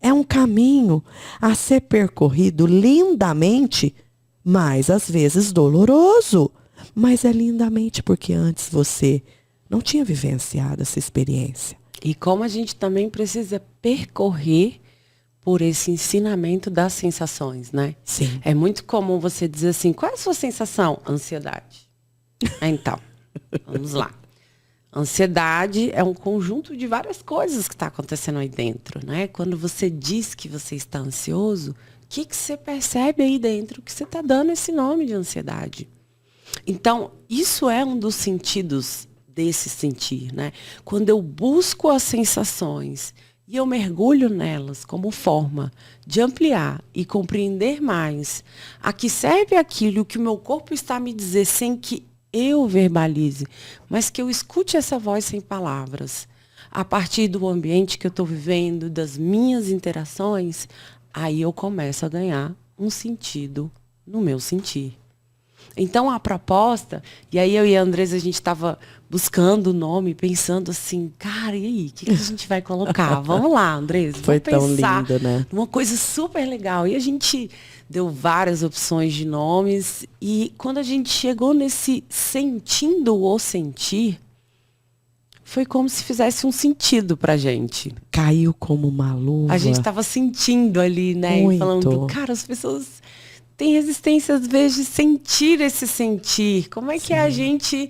é um caminho a ser percorrido lindamente, mas às vezes doloroso. Mas é lindamente porque antes você não tinha vivenciado essa experiência. E como a gente também precisa percorrer por esse ensinamento das sensações, né? Sim. É muito comum você dizer assim, qual é a sua sensação? Ansiedade. Então, vamos lá. Ansiedade é um conjunto de várias coisas que está acontecendo aí dentro, né? Quando você diz que você está ansioso, o que você percebe aí dentro que você está dando esse nome de ansiedade? Então, isso é um dos sentidos desse sentir, né? Quando eu busco as sensações e eu mergulho nelas como forma de ampliar e compreender mais a que serve aquilo que o meu corpo está a me dizer sem que eu verbalize, mas que eu escute essa voz sem palavras. A partir do ambiente que eu estou vivendo, das minhas interações, aí eu começo a ganhar um sentido no meu sentir. Então, a proposta, e aí eu e a Andresa, a gente estava buscando o nome, pensando assim, cara, e aí, o que a gente vai colocar? Vamos lá, Andresa, Foi vamos tão pensar lindo, né? numa coisa super legal. E a gente deu várias opções de nomes, e quando a gente chegou nesse sentindo o sentir, foi como se fizesse um sentido pra gente. Caiu como uma luva. A gente estava sentindo ali, né? Muito. E falando, cara, as pessoas têm resistência às vezes de sentir esse sentir. Como é que é a gente,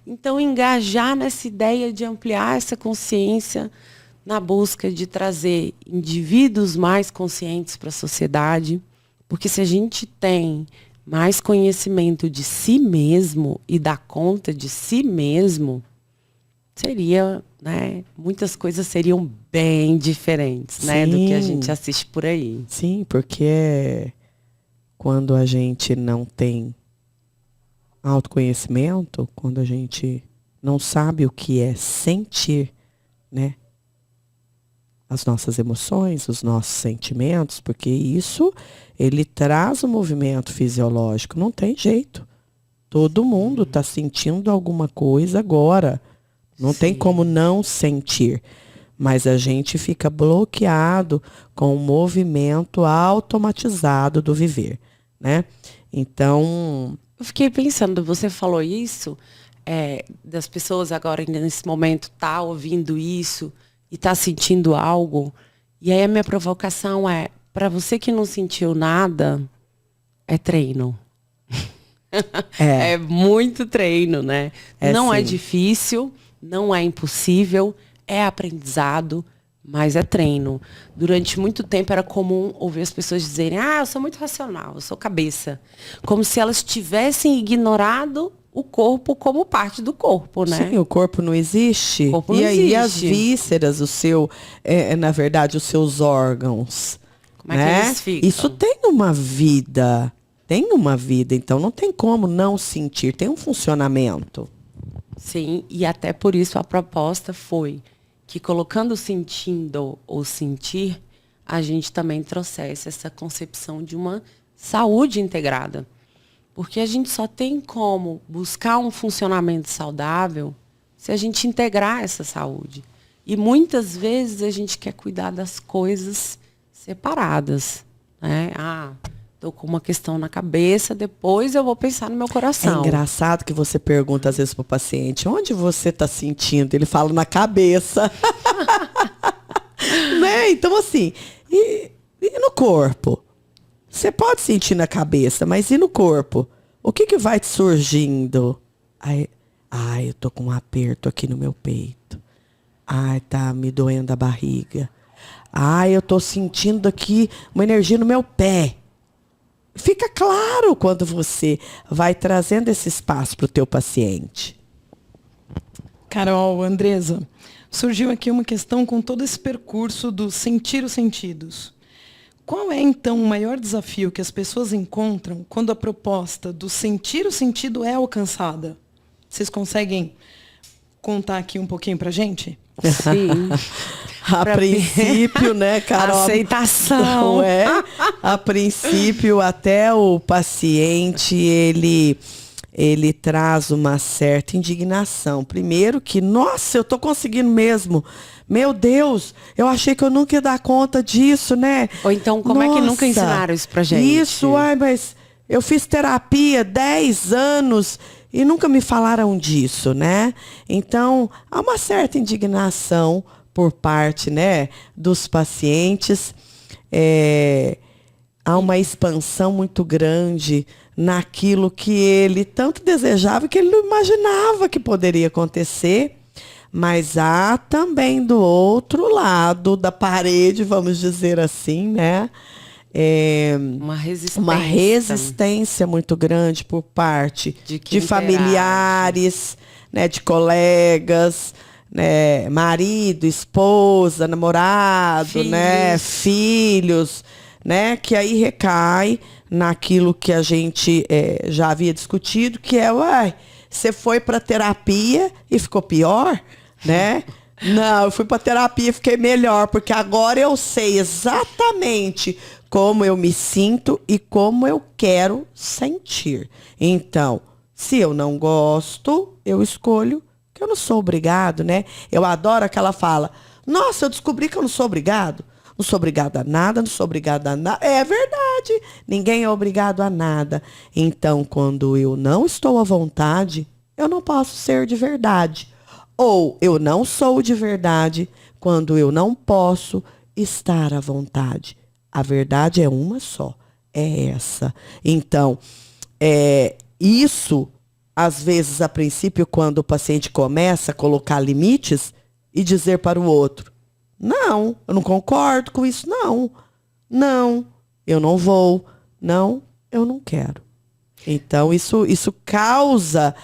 então, engajar nessa ideia de ampliar essa consciência na busca de trazer indivíduos mais conscientes para a sociedade? Porque se a gente tem mais conhecimento de si mesmo e dá conta de si mesmo, seria, né, muitas coisas seriam bem diferentes, né, do que a gente assiste por aí. Sim, porque quando a gente não tem autoconhecimento, quando a gente não sabe o que é sentir, né, as nossas emoções, os nossos sentimentos, porque isso, ele traz um movimento fisiológico, não tem jeito. Todo mundo está sentindo alguma coisa agora. Não tem como não sentir. Mas a gente fica bloqueado com o movimento automatizado do viver, né? Então, eu fiquei pensando, você falou isso, das pessoas agora, nesse momento, tá ouvindo isso e tá sentindo algo. E aí a minha provocação é, para você que não sentiu nada, é treino. É muito treino, né? Não é difícil, não é impossível, é aprendizado, mas é treino. Durante muito tempo era comum ouvir as pessoas dizerem, eu sou muito racional, eu sou cabeça. Como se elas tivessem ignorado o corpo como parte do corpo, né? Sim, o corpo não existe. O corpo não aí existe. As vísceras, na verdade, os seus órgãos. Como é que eles ficam? Isso tem uma vida. Tem uma vida, então não tem como não sentir. Tem um funcionamento. Sim, e até por isso a proposta foi que colocando sentindo ou sentir, a gente também trouxesse essa concepção de uma saúde integrada. Porque a gente só tem como buscar um funcionamento saudável se a gente integrar essa saúde. E muitas vezes a gente quer cuidar das coisas separadas, né? Estou com uma questão na cabeça, depois eu vou pensar no meu coração. É engraçado que você pergunta às vezes para o paciente, onde você está sentindo? Ele fala na cabeça. Né? Então, assim, e no corpo? Você pode sentir na cabeça, mas e no corpo? O que vai te surgindo? Eu tô com um aperto aqui no meu peito. Tá me doendo a barriga. Eu tô sentindo aqui uma energia no meu pé. Fica claro quando você vai trazendo esse espaço para o teu paciente. Carol, Andresa, surgiu aqui uma questão com todo esse percurso do sentir os sentidos. Qual é, então, o maior desafio que as pessoas encontram quando a proposta do sentir o sentido é alcançada? Vocês conseguem contar aqui um pouquinho pra gente? Sim. A princípio, né, Carol? Aceitação. Não é? A princípio, até o paciente, ele traz uma certa indignação. Primeiro que, nossa, eu tô conseguindo mesmo. Meu Deus, eu achei que eu nunca ia dar conta disso, né? Ou então, como é que nunca ensinaram isso pra gente? Isso, mas eu fiz terapia 10 anos e nunca me falaram disso, né? Então, há uma certa indignação por parte, né, dos pacientes. Há uma expansão muito grande naquilo que ele tanto desejava que ele não imaginava que poderia acontecer. Mas há também do outro lado da parede, vamos dizer assim, né? Uma resistência muito grande por parte de familiares, né, de colegas, né, marido, esposa, namorado, filhos. Né, filhos, né, que aí recai naquilo que a gente já havia discutido, que é, você foi para terapia e ficou pior, né? Não, eu fui para terapia e fiquei melhor, porque agora eu sei exatamente como eu me sinto e como eu quero sentir. Então, se eu não gosto, eu escolho, que eu não sou obrigado, né? Eu adoro aquela fala, nossa, eu descobri que eu não sou obrigado. Não sou obrigado a nada, não sou obrigado a nada. É verdade, ninguém é obrigado a nada. Então, quando eu não estou à vontade, eu não posso ser de verdade. Ou eu não sou de verdade quando eu não posso estar à vontade. A verdade é uma só, é essa. Então, isso, às vezes, a princípio, quando o paciente começa a colocar limites e dizer para o outro, não, eu não concordo com isso, não. Não, eu não vou. Não, eu não quero. Então, isso causa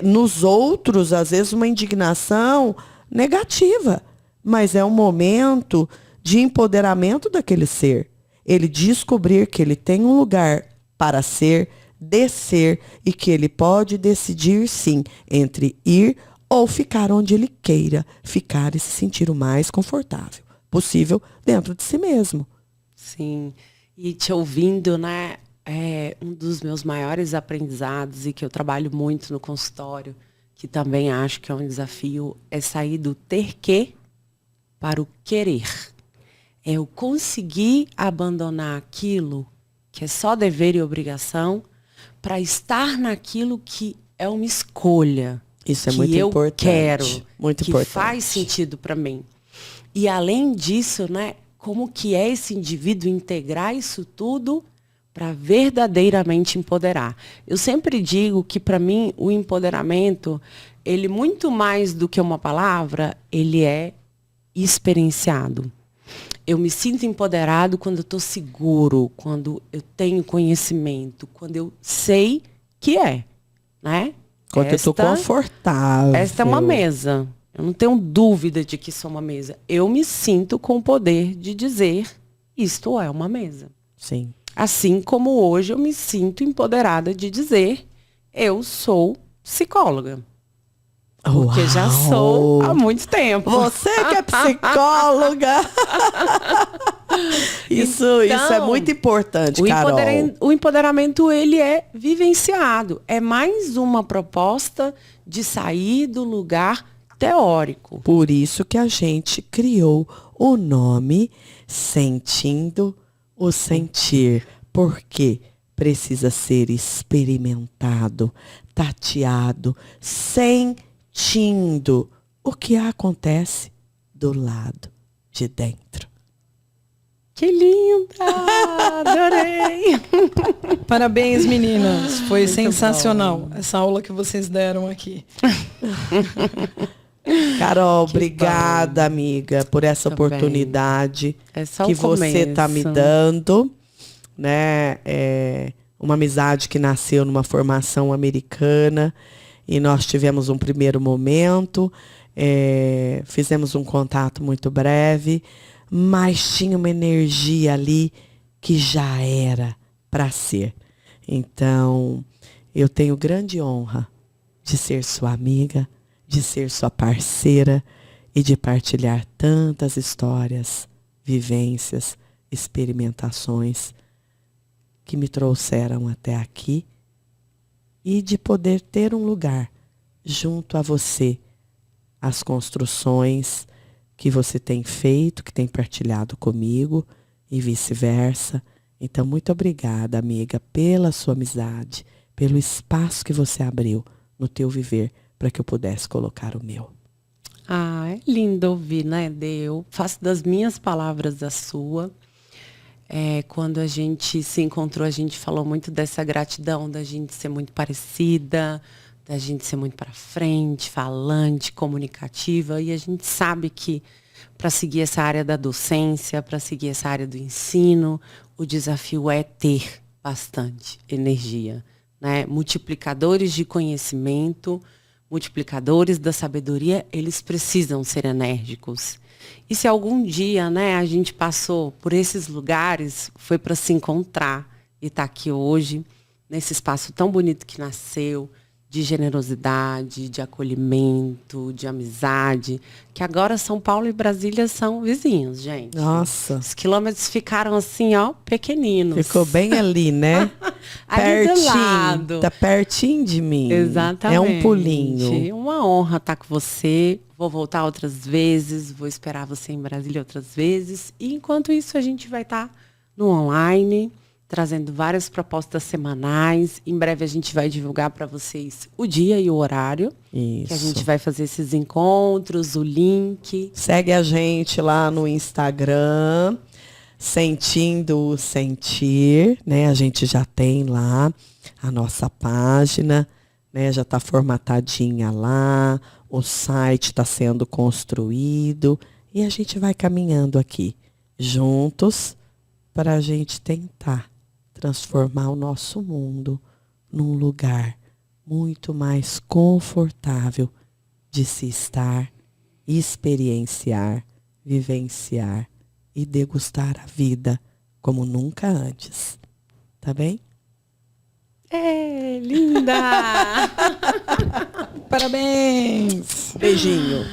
nos outros, às vezes, uma indignação negativa. Mas é um momento de empoderamento daquele ser. Ele descobrir que ele tem um lugar para ser, descer, e que ele pode decidir, sim, entre ir ou ficar onde ele queira ficar e se sentir o mais confortável possível dentro de si mesmo. Sim. E te ouvindo, né? Um dos meus maiores aprendizados e que eu trabalho muito no consultório, que também acho que é um desafio, é sair do ter que para o querer. É eu conseguir abandonar aquilo que é só dever e obrigação para estar naquilo que é uma escolha. Isso é muito importante. Quero, muito que importante. Faz sentido para mim. E além disso, né, como que é esse indivíduo integrar isso tudo para verdadeiramente empoderar? Eu sempre digo que para mim o empoderamento, ele muito mais do que uma palavra, ele é experienciado. Eu me sinto empoderado quando eu estou seguro, quando eu tenho conhecimento, quando eu sei que né? Quando eu estou confortável. Esta é uma mesa. Eu não tenho dúvida de que isso é uma mesa. Eu me sinto com o poder de dizer, isto é uma mesa. Sim. Assim como hoje eu me sinto empoderada de dizer, eu sou psicóloga. Porque já sou há muito tempo. Você que é psicóloga. Isso é muito importante, Carol. O empoderamento, ele é vivenciado. É mais uma proposta de sair do lugar teórico. Por isso que a gente criou o nome Sentindo o Sentir. Porque precisa ser experimentado, tateado, sentindo o que acontece do lado de dentro. Que linda! Adorei! Parabéns, meninas. Foi muito sensacional bom. Essa aula que vocês deram aqui. Carol, obrigada, amiga, por essa oportunidade que você está me dando. Né? Uma amizade que nasceu numa formação americana. E nós tivemos um primeiro momento, fizemos um contato muito breve, mas tinha uma energia ali que já era para ser. Então, eu tenho grande honra de ser sua amiga, de ser sua parceira e de partilhar tantas histórias, vivências, experimentações que me trouxeram até aqui e de poder ter um lugar junto a você, as construções que você tem feito, que tem partilhado comigo e vice-versa. Então, muito obrigada, amiga, pela sua amizade, pelo espaço que você abriu no teu viver para que eu pudesse colocar o meu. Ah, é lindo ouvir, né, Dê? Eu faço das minhas palavras a sua. Quando a gente se encontrou, a gente falou muito dessa gratidão, da gente ser muito parecida, da gente ser muito para frente, falante, comunicativa. E a gente sabe que para seguir essa área da docência, para seguir essa área do ensino, o desafio é ter bastante energia, né? Multiplicadores de conhecimento, multiplicadores da sabedoria, eles precisam ser enérgicos. E se algum dia, né, a gente passou por esses lugares, foi para se encontrar e estar aqui hoje, nesse espaço tão bonito que nasceu, de generosidade, de acolhimento, de amizade, que agora São Paulo e Brasília são vizinhos, gente. Nossa. Os quilômetros ficaram assim, ó, pequeninos. Ficou bem ali, né? Ali do lado. Pertinho. Tá pertinho de mim. Exatamente. É um pulinho. Uma honra estar com você. Vou voltar outras vezes, vou esperar você em Brasília outras vezes. E enquanto isso, a gente vai estar no online, trazendo várias propostas semanais. Em breve a gente vai divulgar para vocês o dia e o horário. Isso. Que a gente vai fazer esses encontros, o link. Segue a gente lá no Instagram, Sentindo o Sentir, né? A gente já tem lá a nossa página, né? Já está formatadinha lá, o site está sendo construído e a gente vai caminhando aqui juntos para a gente tentar transformar o nosso mundo num lugar muito mais confortável de se estar, experienciar, vivenciar e degustar a vida como nunca antes. Tá bem? Linda! Parabéns! Beijinho.